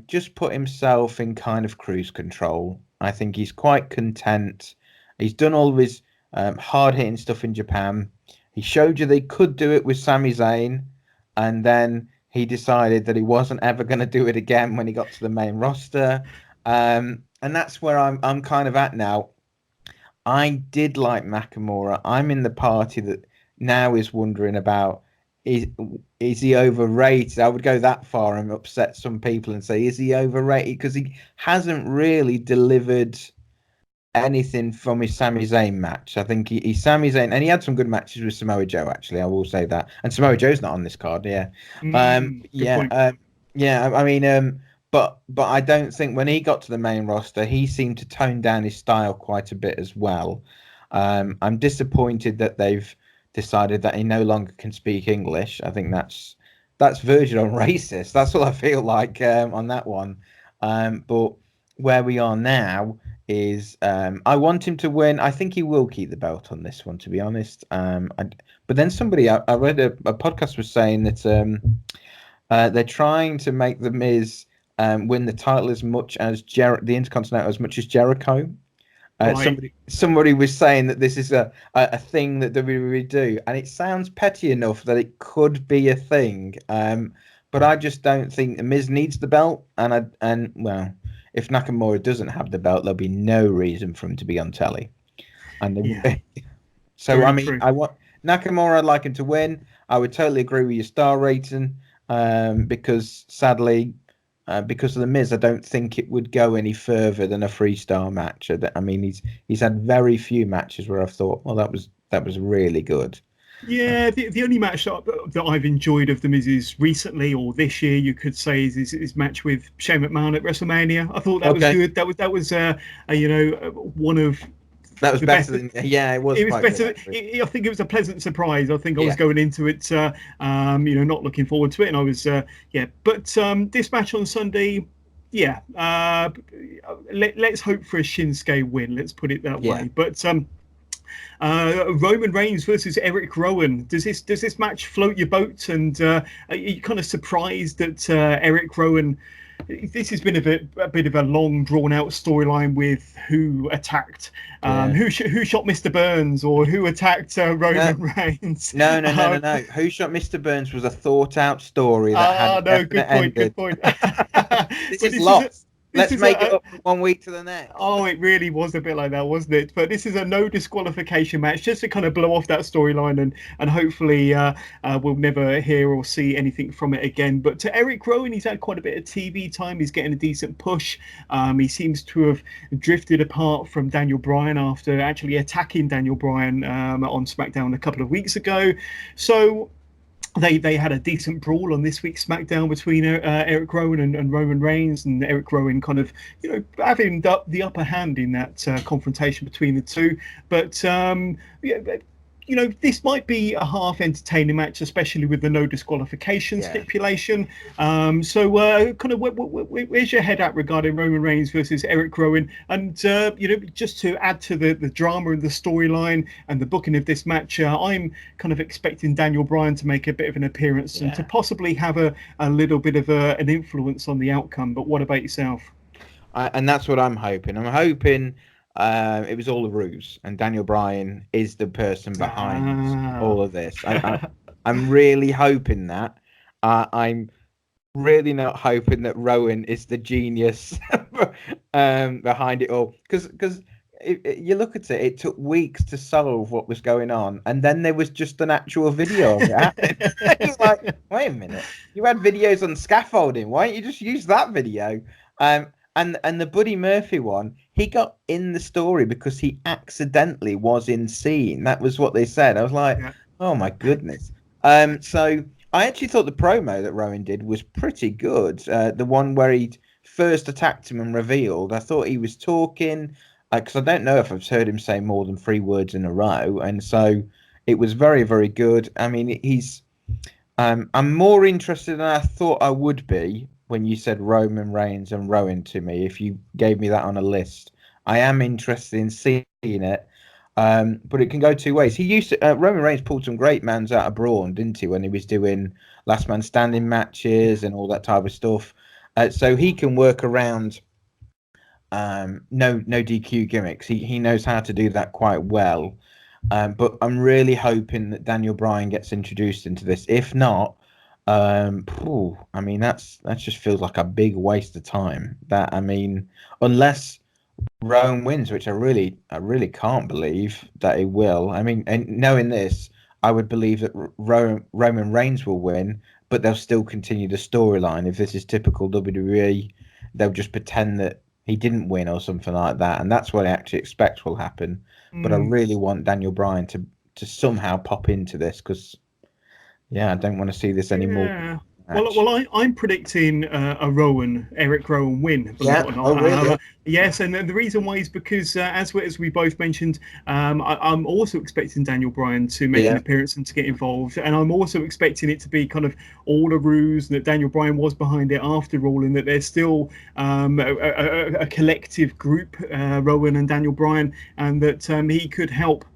just put himself in kind of cruise control. I think he's quite content. He's done all of his hard-hitting stuff in Japan. He showed you they could do it with Sami Zayn, and then he decided that he wasn't ever going to do it again when he got to the main roster. And that's where I'm kind of at now. I did like Nakamura. I'm in the party that now is wondering about, is he overrated? I would go that far and upset some people and say, is he overrated? Because he hasn't really delivered anything from his Sami Zayn match. I think he's Sami Zayn, and he had some good matches with Samoa Joe, actually. I will say that. And Samoa Joe's not on this card, yeah. But I don't think when he got to the main roster, he seemed to tone down his style quite a bit as well. I'm disappointed that they've decided that he no longer can speak English. I think that's verging on racist. That's all I feel like on that one. But where we are now is I want him to win. I think he will keep the belt on this one, to be honest. But then somebody, I read a podcast was saying that they're trying to make the Miz win the title as much as the Intercontinental as much as Jericho. Somebody was saying that this is a thing that WWE do, and it sounds petty enough that it could be a thing. But I just don't think the Miz needs the belt, and well, if Nakamura doesn't have the belt, there'll be no reason for him to be on telly. And so very I mean, true. I want Nakamura. I'd like him to win. I would totally agree with your star rating, because sadly, because of the Miz, I don't think it would go any further than a 3-star match. I mean, he's had very few matches where I've thought, well, that was really good. Yeah, the only match that I've enjoyed of the Miz's recently or this year, you could say, is his match with Shane McMahon at WrestleMania. I thought that was good. That was one of. That was better than, yeah, it was. It was better. I think it was a pleasant surprise. I think I was going into it, not looking forward to it, and I was, But this match on Sunday, let's hope for a Shinsuke win. Let's put it that way. But Roman Reigns versus Eric Rowan. Does this match float your boat? And are you kind of surprised that Eric Rowan? This has been a bit of a long, drawn-out storyline with who attacked, who shot Mr. Burns, or who attacked Roman Reigns. No. Who shot Mr. Burns was a thought-out story that had good point. This is lost. let's make it up from 1 week to the next. Oh, it really was a bit like that, wasn't it? But this is a no disqualification match, just to kind of blow off that storyline, and hopefully we'll never hear or see anything from it again. But to Eric Rowan, he's had quite a bit of TV time. He's getting a decent push. He seems to have drifted apart from Daniel Bryan after actually attacking Daniel Bryan on SmackDown a couple of weeks ago. So they had a decent brawl on this week's SmackDown between Eric Rowan and Roman Reigns, and Eric Rowan kind of, having the upper hand in that confrontation between the two. But this might be a half entertaining match, especially with the no disqualification stipulation. So kind of where's your head at regarding Roman Reigns versus Eric Rowan? And, just to add to the drama and the storyline and the booking of this match, I'm kind of expecting Daniel Bryan to make a bit of an appearance and to possibly have a little bit of an influence on the outcome. But what about yourself? And that's what I'm hoping. I'm hoping it was all a ruse, and Daniel Bryan is the person behind all of this. I'm really hoping that. I'm really not hoping that Rowan is the genius behind it all. Because you look at it, it took weeks to solve what was going on, and then there was just an actual video of it happening. It's like, wait a minute, you had videos on scaffolding. Why don't you just use that video? And the Buddy Murphy one, he got in the story because he accidentally was in scene. That was what they said. I was like, oh my goodness. So I actually thought the promo that Rowan did was pretty good. The one where he first attacked him and revealed. I thought he was talking, because I don't know if I've heard him say more than 3 words in a row. And so it was very, very good. I mean, I'm more interested than I thought I would be when you said Roman Reigns and Rowan to me. If you gave me that on a list, I am interested in seeing it. But it can go 2 ways. He used to, Roman Reigns pulled some great mans out of Braun, didn't he, when he was doing last man standing matches and all that type of stuff. So he can work around no DQ gimmicks. He knows how to do that quite well. But I'm really hoping that Daniel Bryan gets introduced into this. If not, I mean, that just feels like a big waste of time. Unless Rowan wins, which I really can't believe that he will. I mean, and knowing this, I would believe that Roman Reigns will win, but they'll still continue the storyline. If this is typical WWE, they'll just pretend that he didn't win or something like that, and that's what I actually expect will happen. But I really want Daniel Bryan to somehow pop into this, because I don't want to see this anymore. Well, I'm predicting a Eric Rowan win. Really? Yes, and the reason why is because, as we both mentioned, I'm also expecting Daniel Bryan to make an appearance and to get involved, and I'm also expecting it to be kind of all a ruse, that Daniel Bryan was behind it after all, and that there's still a collective group, Rowan and Daniel Bryan, and that he could help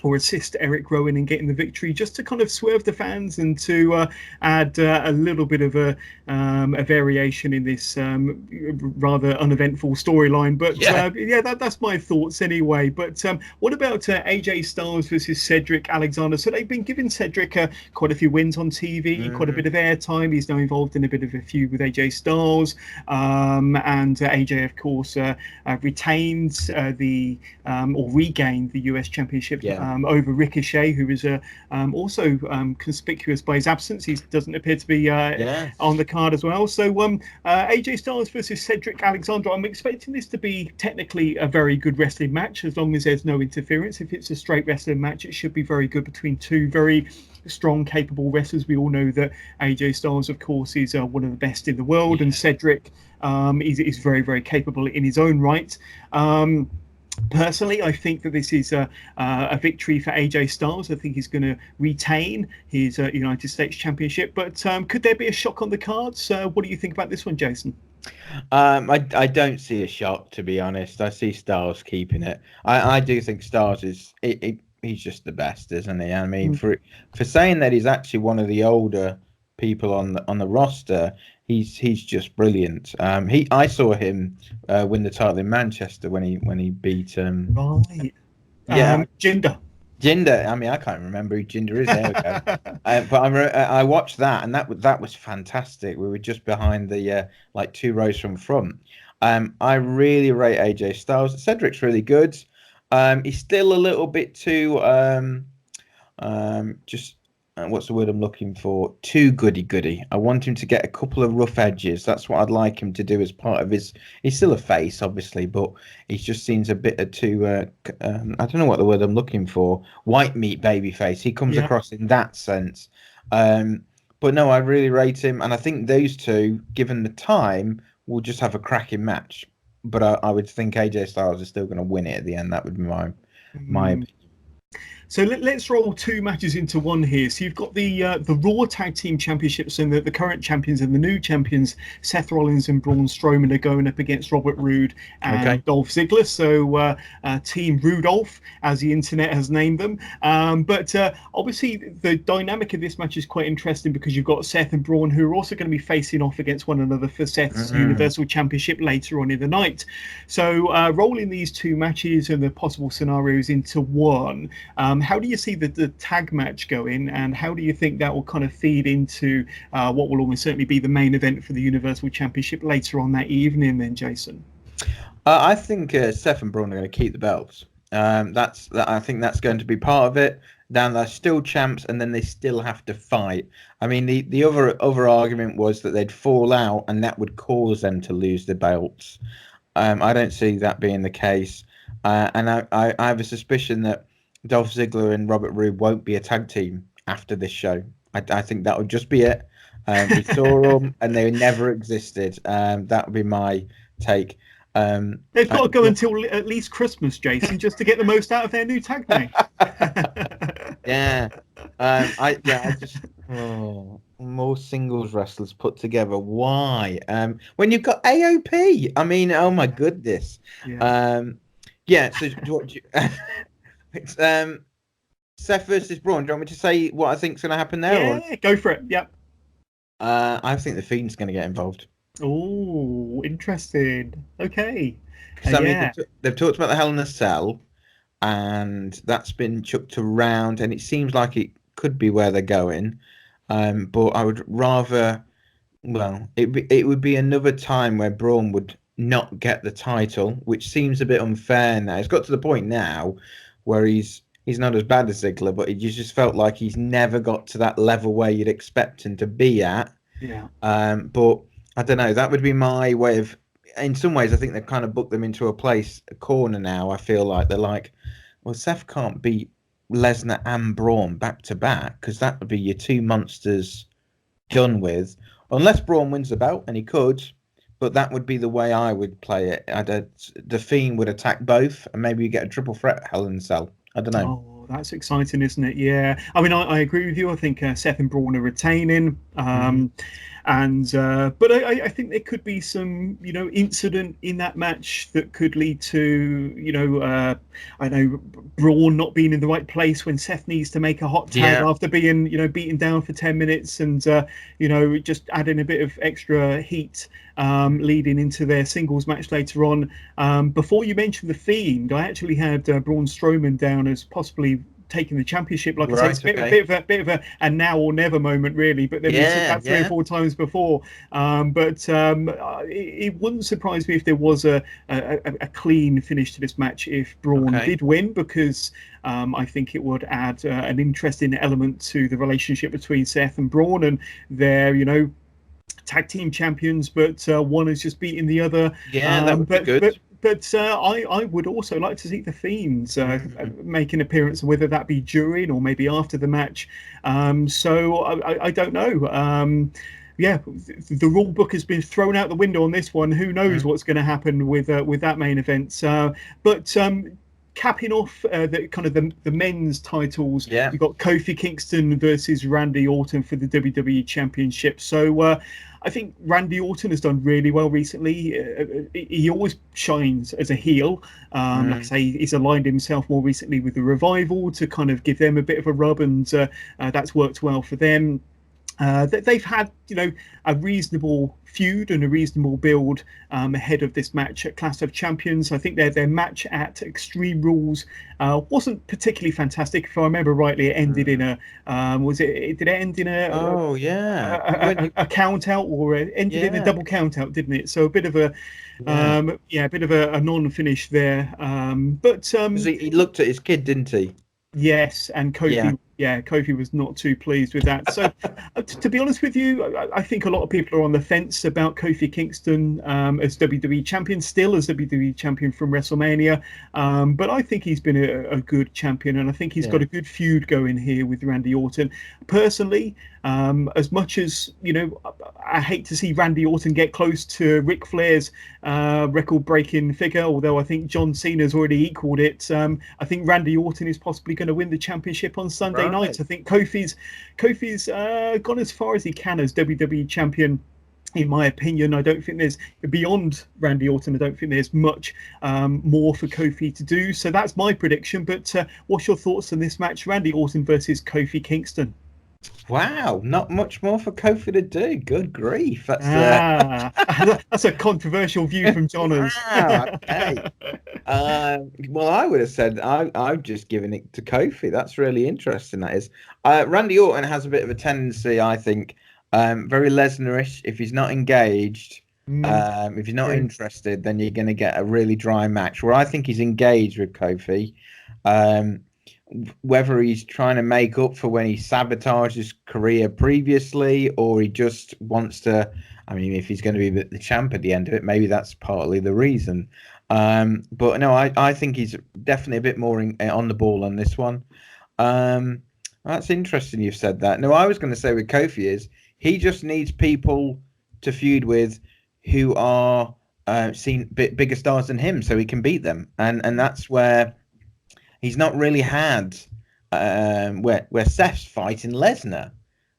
or assist Eric Rowan in getting the victory, just to kind of swerve the fans and to add a little bit of a variation in this rather uneventful storyline. But that's my thoughts anyway. But what about AJ Styles versus Cedric Alexander? So they've been giving Cedric quite a few wins on TV, quite a bit of airtime. He's now involved in a bit of a feud with AJ Styles, and AJ, of course, retains or regained the US Championship over Ricochet, who is also conspicuous by his absence. He doesn't appear to be on the card as well. So AJ Styles versus Cedric Alexander. I'm expecting this to be technically a very good wrestling match, as long as there's no interference. If it's a straight wrestling match, it should be very good between two very strong, capable wrestlers. We all know that AJ Styles, of course, is one of the best in the world, and Cedric is very, very capable in his own right. Personally, I think that this is a victory for AJ Styles. I think he's going to retain his United States Championship. But could there be a shock on the cards? What do you think about this one, Jason? I don't see a shock, to be honest. I see Styles keeping it. I do think Styles he's just the best, isn't he? I mean, for saying that he's actually one of the older people on the roster, he's just brilliant. I saw him win the title in Manchester when he beat Jinder. Jinder. I mean, I can't remember who Jinder is. There we go. But I watched that, and that was fantastic. We were just behind the 2 rows from front. I really rate AJ Styles. Cedric's really good. He's still a little bit too just what's the word I'm looking for? Too goody. I want him to get a couple of rough edges. That's what I'd like him to do as part of his. He's still a face, obviously, but he just seems a bit of too. I don't know what the word I'm looking for. White meat baby face. He comes across in that sense. But no, I really rate him, and I think those two, given the time, will just have a cracking match. But I would think AJ Styles is still going to win it at the end. That would be my opinion. So let's roll two matches into one here. So you've got the Raw Tag Team Championships, and the current champions and the new champions, Seth Rollins and Braun Strowman, are going up against Robert Roode and Dolph Ziggler. So Team Rudolph, as the internet has named them. But obviously the dynamic of this match is quite interesting because you've got Seth and Braun, who are also going to be facing off against one another for Seth's Universal Championship later on in the night. So rolling these two matches and the possible scenarios into one, how do you see the tag match going, and how do you think that will kind of feed into what will almost certainly be the main event for the Universal Championship later on that evening then, Jason? I think Seth and Braun are going to keep the belts. I think that's going to be part of it. Now they're still champs, and then they still have to fight. I mean, the other argument was that they'd fall out, and that would cause them to lose the belts. I don't see that being the case, and I have a suspicion that Dolph Ziggler and Robert Roode won't be a tag team after this show. I think that would just be it. We saw them, and they never existed. That would be my take. They've got to go until at least Christmas, Jason, just to get the most out of their new tag name. I just more singles wrestlers put together. Why? When you've got AOP, I mean, oh my goodness. So what do you? Seth versus Braun. Do you want me to say what I think's going to happen there? Yeah, go for it. Yep. I think the Fiend's going to get involved. Oh, interesting. Okay. I mean, they've talked about the Hell in a Cell, and that's been chucked around, and it seems like it could be where they're going. But I would rather, it would be another time where Braun would not get the title, which seems a bit unfair now. It's got to the point now where he's not as bad as Ziggler, but you just felt like he's never got to that level where you'd expect him to be at. Yeah. But I don't know. That would be my way of. In some ways, I think they've kind of booked them into a corner now. I feel like they're like, well, Seth can't beat Lesnar and Braun back to back because that would be your two monsters done with, unless Braun wins the belt, and he could. But that would be the way I would play it. The Fiend would attack both, and maybe you get a triple threat Hell in a Cell. I don't know. Oh, that's exciting, isn't it? Yeah. I mean, I agree with you. I think Seth and Braun are retaining. But I think there could be some, incident in that match that could lead to, I know Braun not being in the right place when Seth needs to make a hot tag after being, beaten down for 10 minutes and, just adding a bit of extra heat leading into their singles match later on. Before you mentioned The Fiend, I actually had Braun Strowman down as possibly taking the championship. Like I said, it's a bit of a now or never moment, really. But then we said that 3 or 4 times before. It wouldn't surprise me if there was a clean finish to this match if Braun did win, because I think it would add an interesting element to the relationship between Seth and Braun, and they're tag team champions, but one is just beating the other. That would be good. But I would also like to see the Fiends make an appearance, whether that be during or maybe after the match. So I don't know. The rule book has been thrown out the window on this one. Who knows what's going to happen with that main event? But capping off the men's titles, you've got Kofi Kingston versus Randy Orton for the WWE Championship. So I think Randy Orton has done really well recently. He always shines as a heel. Like I say, he's aligned himself more recently with the Revival to kind of give them a bit of a rub, and that's worked well for them. they've had, a reasonable feud and a reasonable build ahead of this match at Clash of Champions. I think their match at Extreme Rules wasn't particularly fantastic. If I remember rightly, it ended in a did it end in a count out, or it ended in a double count out, didn't it? So a bit of a bit of a non-finish there. But he looked at his kid, didn't he? Yes, and Kofi. Yeah, Kofi was not too pleased with that. So, to be honest with you, I think a lot of people are on the fence about Kofi Kingston as WWE champion, still as WWE champion from WrestleMania. But I think he's been a good champion, and I think he's got a good feud going here with Randy Orton. Personally, as much as I hate to see Randy Orton get close to Ric Flair's record-breaking figure, although I think John Cena's already equaled it. I think Randy Orton is possibly going to win the championship on Sunday night. I think Kofi's gone as far as he can as WWE champion. In my opinion, I don't think there's, beyond Randy Orton, I don't think there's much more for Kofi to do. So that's my prediction. But what's your thoughts on this match, Randy Orton versus Kofi Kingston? Wow, not much more for Kofi to do. Good grief. That's that's a controversial view from Johners. Okay. Well, I would have said I've just given it to Kofi. That's really interesting, that is. Randy Orton has a bit of a tendency, I think, very Lesnar-ish. If he's not engaged, if he's not interested, then you're going to get a really dry match. Where I think he's engaged with Kofi. Whether he's trying to make up for when he sabotaged his career previously, or he just wants to, if he's going to be the champ at the end of it, maybe that's partly the reason. But no, I think he's definitely a bit more on the ball on this one. That's interesting you've said that. No, I was going to say with Kofi is he just needs people to feud with who are seen bigger stars than him, so he can beat them, and that's where he's not really had where Seth's fighting Lesnar.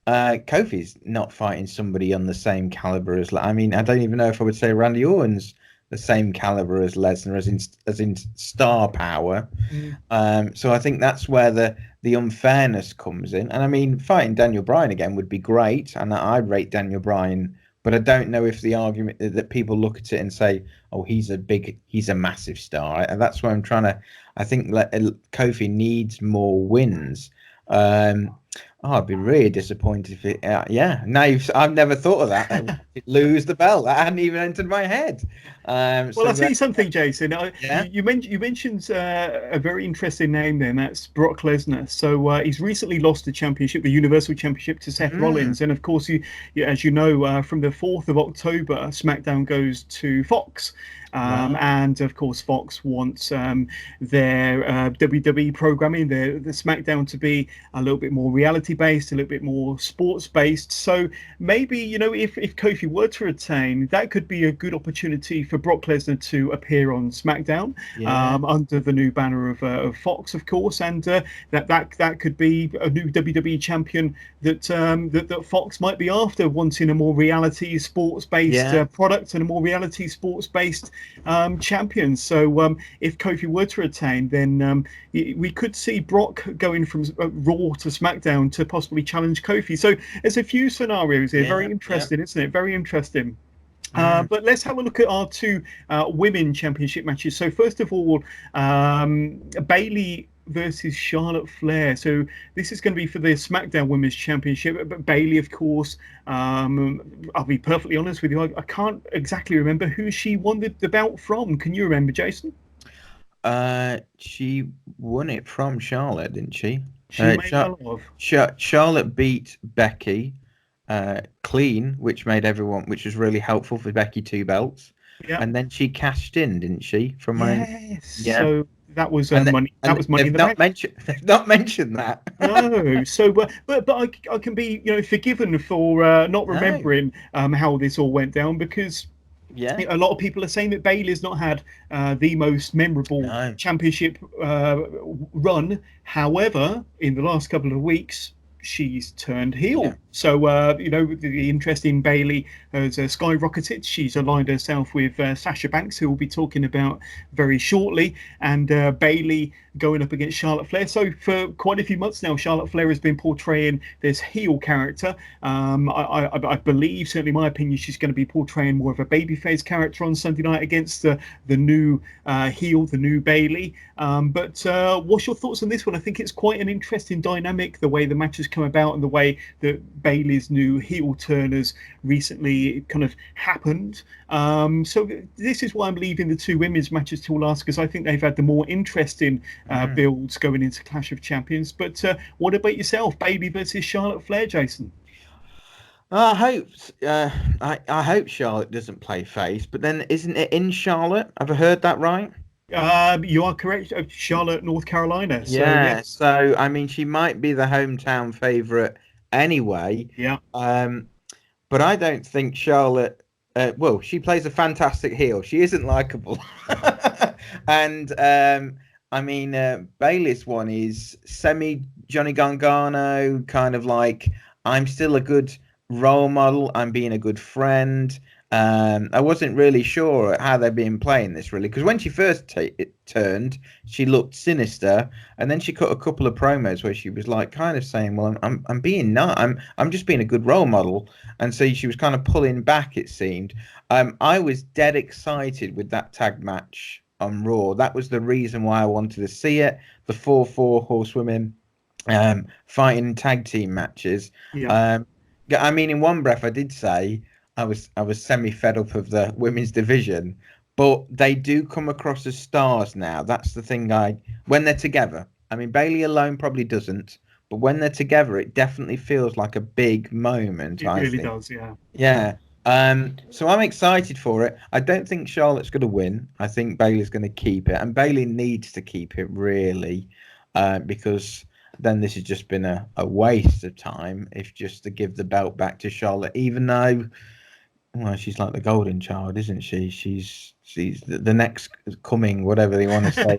Kofi's not fighting somebody on the same caliber as. I don't even know if I would say Randy Orton's the same caliber as Lesnar, as in star power. So I think that's where the unfairness comes in. And fighting Daniel Bryan again would be great, and I'd rate Daniel Bryan. But I don't know if the argument that people look at it and say, "Oh, he's a massive star," and that's why I'm trying to. I think Kofi needs more wins. I'd be really disappointed if it. I've never thought of that. Lose the belt. That hadn't even entered my head. I'll tell you something, Jason. You mentioned a very interesting name there, and that's Brock Lesnar. So he's recently lost the championship, the Universal Championship, to Seth Rollins, and of course, as you know, from the 4th of October, SmackDown goes to Fox. And of course, Fox wants their WWE programming, the SmackDown, to be a little bit more reality-based, a little bit more sports-based. So maybe, if Kofi were to retain, that could be a good opportunity for Brock Lesnar to appear on SmackDown under the new banner of Fox, of course, and that could be a new WWE champion that Fox might be after, wanting a more reality sports-based product and a more reality sports-based champion. So if Kofi were to retain, then we could see Brock going from Raw to SmackDown to possibly challenge Kofi. So there's a few scenarios here. Very interesting, isn't it? Very interesting. But let's have a look at our two women championship matches. So first of all, Bayley versus Charlotte Flair. So this is going to be for the SmackDown Women's Championship. But Bayley, of course, I'll be perfectly honest with you, I can't exactly remember who she won the belt from. Can you remember, Jason? She won it from Charlotte, didn't she? Charlotte beat Becky clean, which was really helpful for Becky, 2 belts. Yeah. And then she cashed in, didn't she? So that was money. That was money in the bank. They've not mentioned that. No. So, but I can be forgiven for not remembering how this all went down, because a lot of people are saying that Bayley's not had the most memorable championship run. However, in the last couple of weeks, she's turned heel. So, the interest in Bayley has skyrocketed. She's aligned herself with Sasha Banks, who we'll be talking about very shortly, and Bayley going up against Charlotte Flair. So, for quite a few months now, Charlotte Flair has been portraying this heel character. I believe, certainly my opinion, she's going to be portraying more of a babyface character on Sunday night against the new heel, the new Bayley. But what's your thoughts on this one? I think it's quite an interesting dynamic, the way the match has come about and the way that Bayley's new heel turn has recently kind of happened. So this is why I'm leaving the two women's matches till last, because I think they've had the more interesting builds going into Clash of Champions. But what about yourself? Bayley versus Charlotte Flair, Jason? I hope Charlotte doesn't play face, but then isn't it in Charlotte? Have I heard that right? You are correct. Charlotte, North Carolina. So, Yeah. yes. So I mean, she might be the hometown favorite anyway. Yeah. But I don't think Charlotte. Well, she plays a fantastic heel. She isn't likable, and I mean, Bayley's one is semi Johnny Gargano, kind of like I'm still a good role model. I'm being a good friend. I wasn't really sure how they've been playing this really, because when she first turned, she looked sinister, and then she cut a couple of promos where she was like kind of saying, "Well, I'm being not. I'm just being a good role model," and so she was kind of pulling back. It seemed. I was dead excited with that tag match on Raw. That was the reason why I wanted to see it. The 4 horsewomen fighting tag team matches. Yeah. I mean, in one breath, I did say I was semi fed up of the women's division, but they do come across as stars now. That's the thing. When they're together, I mean, Bayley alone probably doesn't, but when they're together, it definitely feels like a big moment. It really does, yeah. Yeah. So I'm excited for it. I don't think Charlotte's going to win. I think Bayley's going to keep it, and Bayley needs to keep it really, because then this has just been a waste of time if just to give the belt back to Charlotte, even though, well, she's like the golden child, isn't she? She's the next coming, whatever they want to say.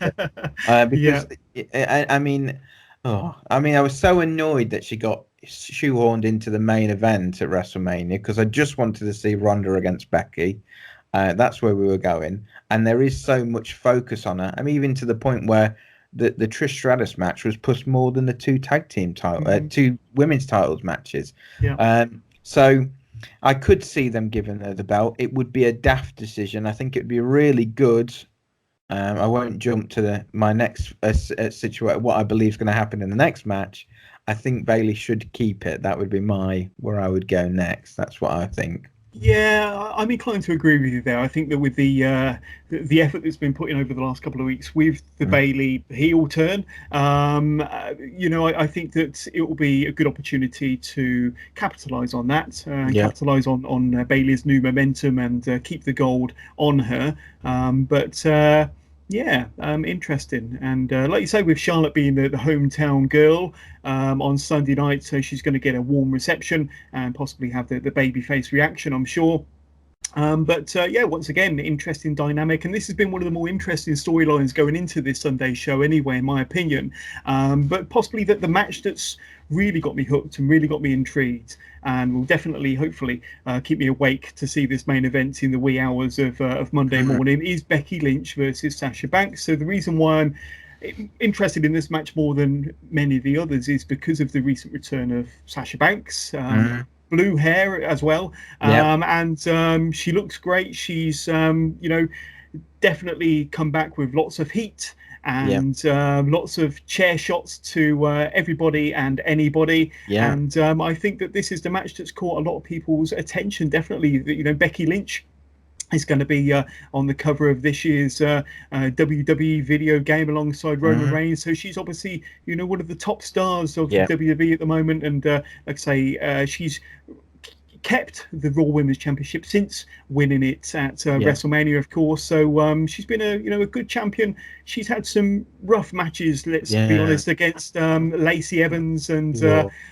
Because I mean, I was so annoyed that she got shoehorned into the main event at WrestleMania, because I just wanted to see Ronda against Becky. That's where we were going, and there is so much focus on her. I mean, even to the point where the Trish Stratus match was pushed more than the two tag team title, two women's titles matches. Yeah. So I could see them giving her the belt. It would be a daft decision. I think it'd be really good. I won't jump to my next situation. What I believe is going to happen in the next match. I think Bayley should keep it. That would be where I would go next. That's what I think. Yeah, I'm inclined to agree with you there. I think that with the effort that's been put in over the last couple of weeks with the Bayley heel turn, I think that it will be a good opportunity to capitalise on that, capitalise on Bayley's new momentum and keep the gold on her. Interesting. And like you say, with Charlotte being the hometown girl on Sunday night, so she's going to get a warm reception and possibly have the babyface reaction, I'm sure. Once again, interesting dynamic, and this has been one of the more interesting storylines going into this Sunday show anyway, in my opinion. But possibly that the match that's really got me hooked and really got me intrigued and will definitely, hopefully, keep me awake to see this main event in the wee hours of Monday morning is Becky Lynch versus Sasha Banks. So the reason why I'm interested in this match more than many of the others is because of the recent return of Sasha Banks. Blue hair as well, and she looks great. She's definitely come back with lots of heat and lots of chair shots to everybody and anybody. And I think that this is the match that's caught a lot of people's attention. Definitely, Becky Lynch is going to be on the cover of this year's WWE video game alongside Roman Reigns. So she's obviously, one of the top stars of the WWE at the moment. And like I say, she's kept the Raw Women's Championship since winning it at WrestleMania, of course. So she's been a good champion. She's had some rough matches, let's be honest, against Lacey Evans, and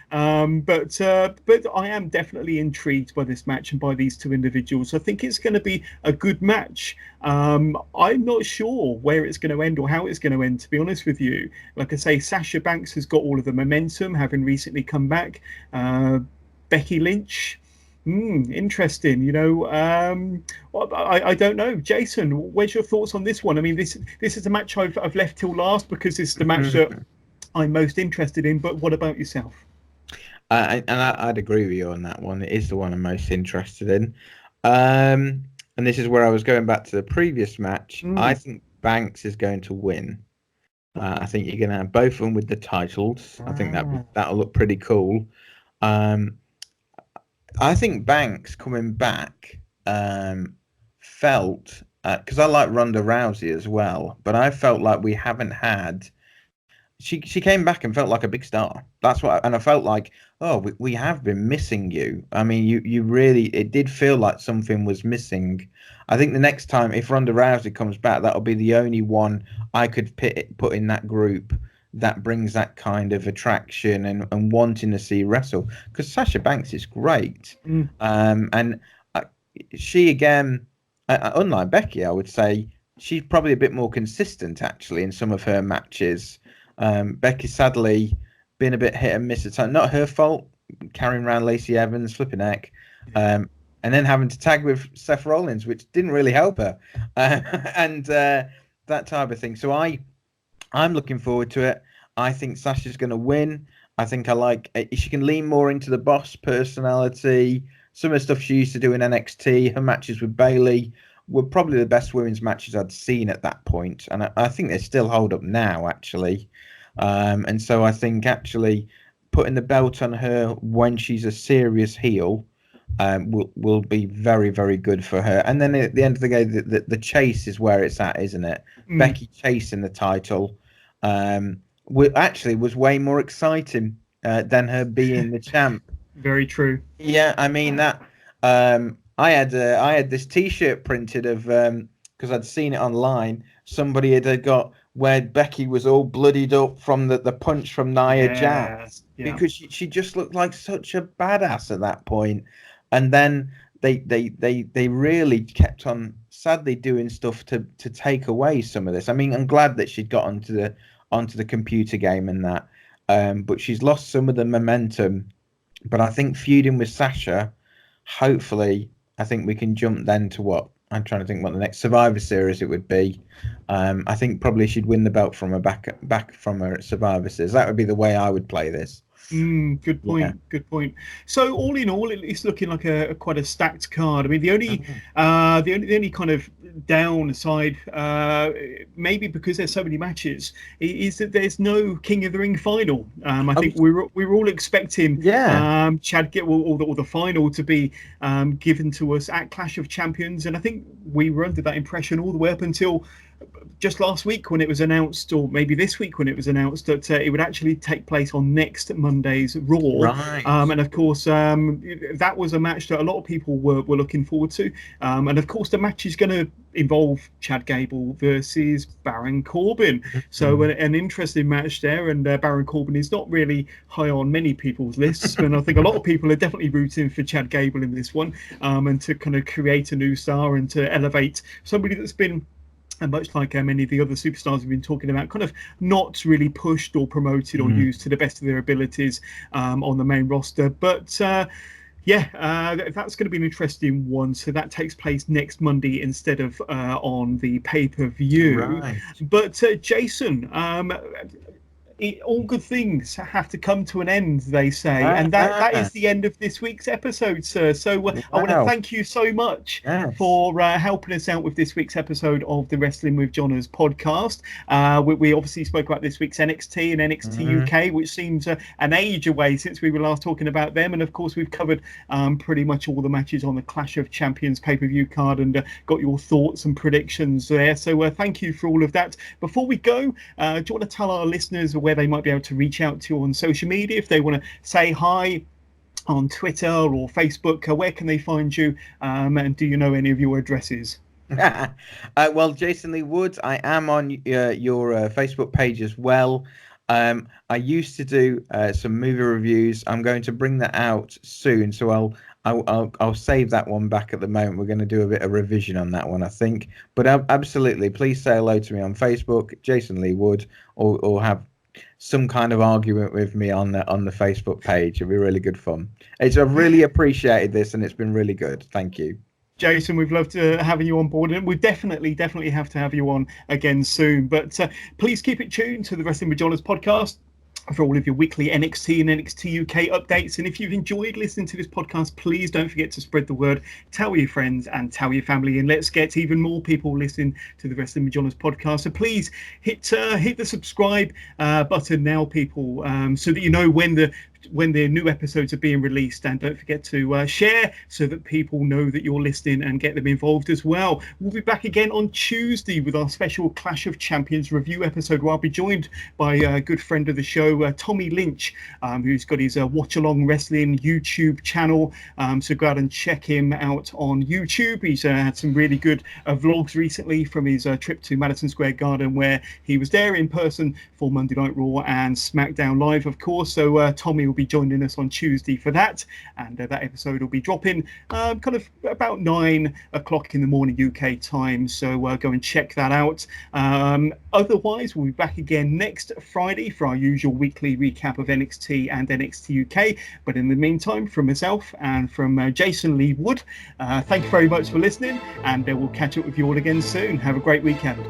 but I am definitely intrigued by this match and by these two individuals. I think it's going to be a good match. I'm not sure where it's going to end or how it's going to end, to be honest with you. Like I say, Sasha Banks has got all of the momentum, having recently come back. Becky Lynch. Interesting. I don't know. Jason, where's your thoughts on this one? I mean, this is a match I've left till last because it's the match that I'm most interested in. But what about yourself? I'd agree with you on that one. It is the one I'm most interested in. And this is where I was going back to the previous match. I think Banks is going to win. I think you're going to have both of them with the titles. I think that'll look pretty cool. I think Banks coming back felt, because I like Ronda Rousey as well, but I felt like we haven't had. She came back and felt like a big star. That's what, and I felt like, we have been missing you. I mean, you really, it did feel like something was missing. I think the next time, if Ronda Rousey comes back, that'll be the only one I could put in that group that brings that kind of attraction and wanting to see wrestle. Because Sasha Banks is great. And she, again, unlike Becky, I would say, she's probably a bit more consistent, actually, in some of her matches. Becky sadly been a bit hit and miss at times. Not her fault, carrying around Lacey Evans, flipping heck, and then having to tag with Seth Rollins, which didn't really help her, and that type of thing. So I'm looking forward to it. I think Sasha's going to win. I think she can lean more into the boss personality. Some of the stuff she used to do in NXT, her matches with Bayley were probably the best women's matches I'd seen at that point, and I think they still hold up now, actually. And so I think actually putting the belt on her when she's a serious heel will be very, very good for her. And then at the end of the day, the chase is where it's at, isn't it? Becky chasing the title was way more exciting than her being the champ. Very true. Yeah, I mean that. I had this T-shirt printed of because I'd seen it online. Somebody had got where Becky was all bloodied up from the punch from Nia Jax because she just looked like such a badass at that point. And then they really kept on sadly doing stuff to take away some of this. I mean, I'm glad that she'd got onto the computer game and that, but she's lost some of the momentum. But I think feuding with Sasha, hopefully, I think we can jump then to what I'm trying to think what the next Survivor Series it would be. I think probably she'd win the belt from her back from her Survivor Series. That would be the way I would play this. Good point. Yeah. Good point. So all in all, it's looking like quite a stacked card. I mean, the only kind of downside, maybe because there's so many matches, is that there's no King of the Ring final. I think we were all expecting Chad or the final to be given to us at Clash of Champions, and I think we were under that impression all the way up until just last week when it was announced, or maybe this week when it was announced, that it would actually take place on next Monday's Raw. Right. And of course, that was a match that a lot of people were looking forward to. And of course, the match is going to involve Chad Gable versus Baron Corbin. So an interesting match there. And Baron Corbin is not really high on many people's lists. And I think a lot of people are definitely rooting for Chad Gable in this one, and to kind of create a new star and to elevate somebody that's been, and much like many of the other superstars we've been talking about, kind of not really pushed or promoted or used to the best of their abilities on the main roster. But that's going to be an interesting one. So that takes place next Monday instead of on the pay-per-view. Right. But Jason, all good things have to come to an end, they say, and that is the end of this week's episode, sir. So I want to thank you so much for helping us out with this week's episode of the Wrestling with Johners podcast. We obviously spoke about this week's NXT and NXT UK, which seems an age away since we were last talking about them, and of course we've covered pretty much all the matches on the Clash of Champions pay-per-view card and got your thoughts and predictions there. So thank you for all of that. Before we go, do you want to tell our listeners where they might be able to reach out to you on social media if they want to say hi on Twitter or Facebook? Where can they find you? And do you know any of your addresses? Well, Jason Lee Woods, I am on your Facebook page as well. I used to do some movie reviews. I'm going to bring that out soon, so I'll save that one back at the moment. We're going to do a bit of revision on that one, I think. But absolutely, please say hello to me on Facebook, Jason Lee Wood, or have some kind of argument with me on the Facebook page. It'll be really good fun. I've really appreciated this, and it's been really good. Thank you. Jason, we've loved having you on board, and we definitely have to have you on again soon. But please keep it tuned to the Wrestling with Johners podcast for all of your weekly NXT and NXT UK updates. And if you've enjoyed listening to this podcast, please don't forget to spread the word, tell your friends and tell your family, and let's get even more people listening to the Wrestling with Johners podcast. So please hit the subscribe button now, people, so that you know when the new episodes are being released, and don't forget to share so that people know that you're listening and get them involved as well. We'll be back again on Tuesday with our special Clash of Champions review episode, where I'll be joined by a good friend of the show, Tommy Lynch, who's got his Watch Along Wrestling YouTube channel, so go out and check him out on YouTube. He's had some really good vlogs recently from his trip to Madison Square Garden, where he was there in person for Monday Night Raw and SmackDown Live, of course. So Tommy will be joining us on Tuesday for that, and that episode will be dropping kind of about 9 o'clock in the morning UK time, so go and check that out. Otherwise, we'll be back again next Friday for our usual weekly recap of NXT and NXT UK. But in the meantime, from myself and from Jason Lee Wood, thank you very much for listening, and we'll catch up with you all again soon. Have a great weekend.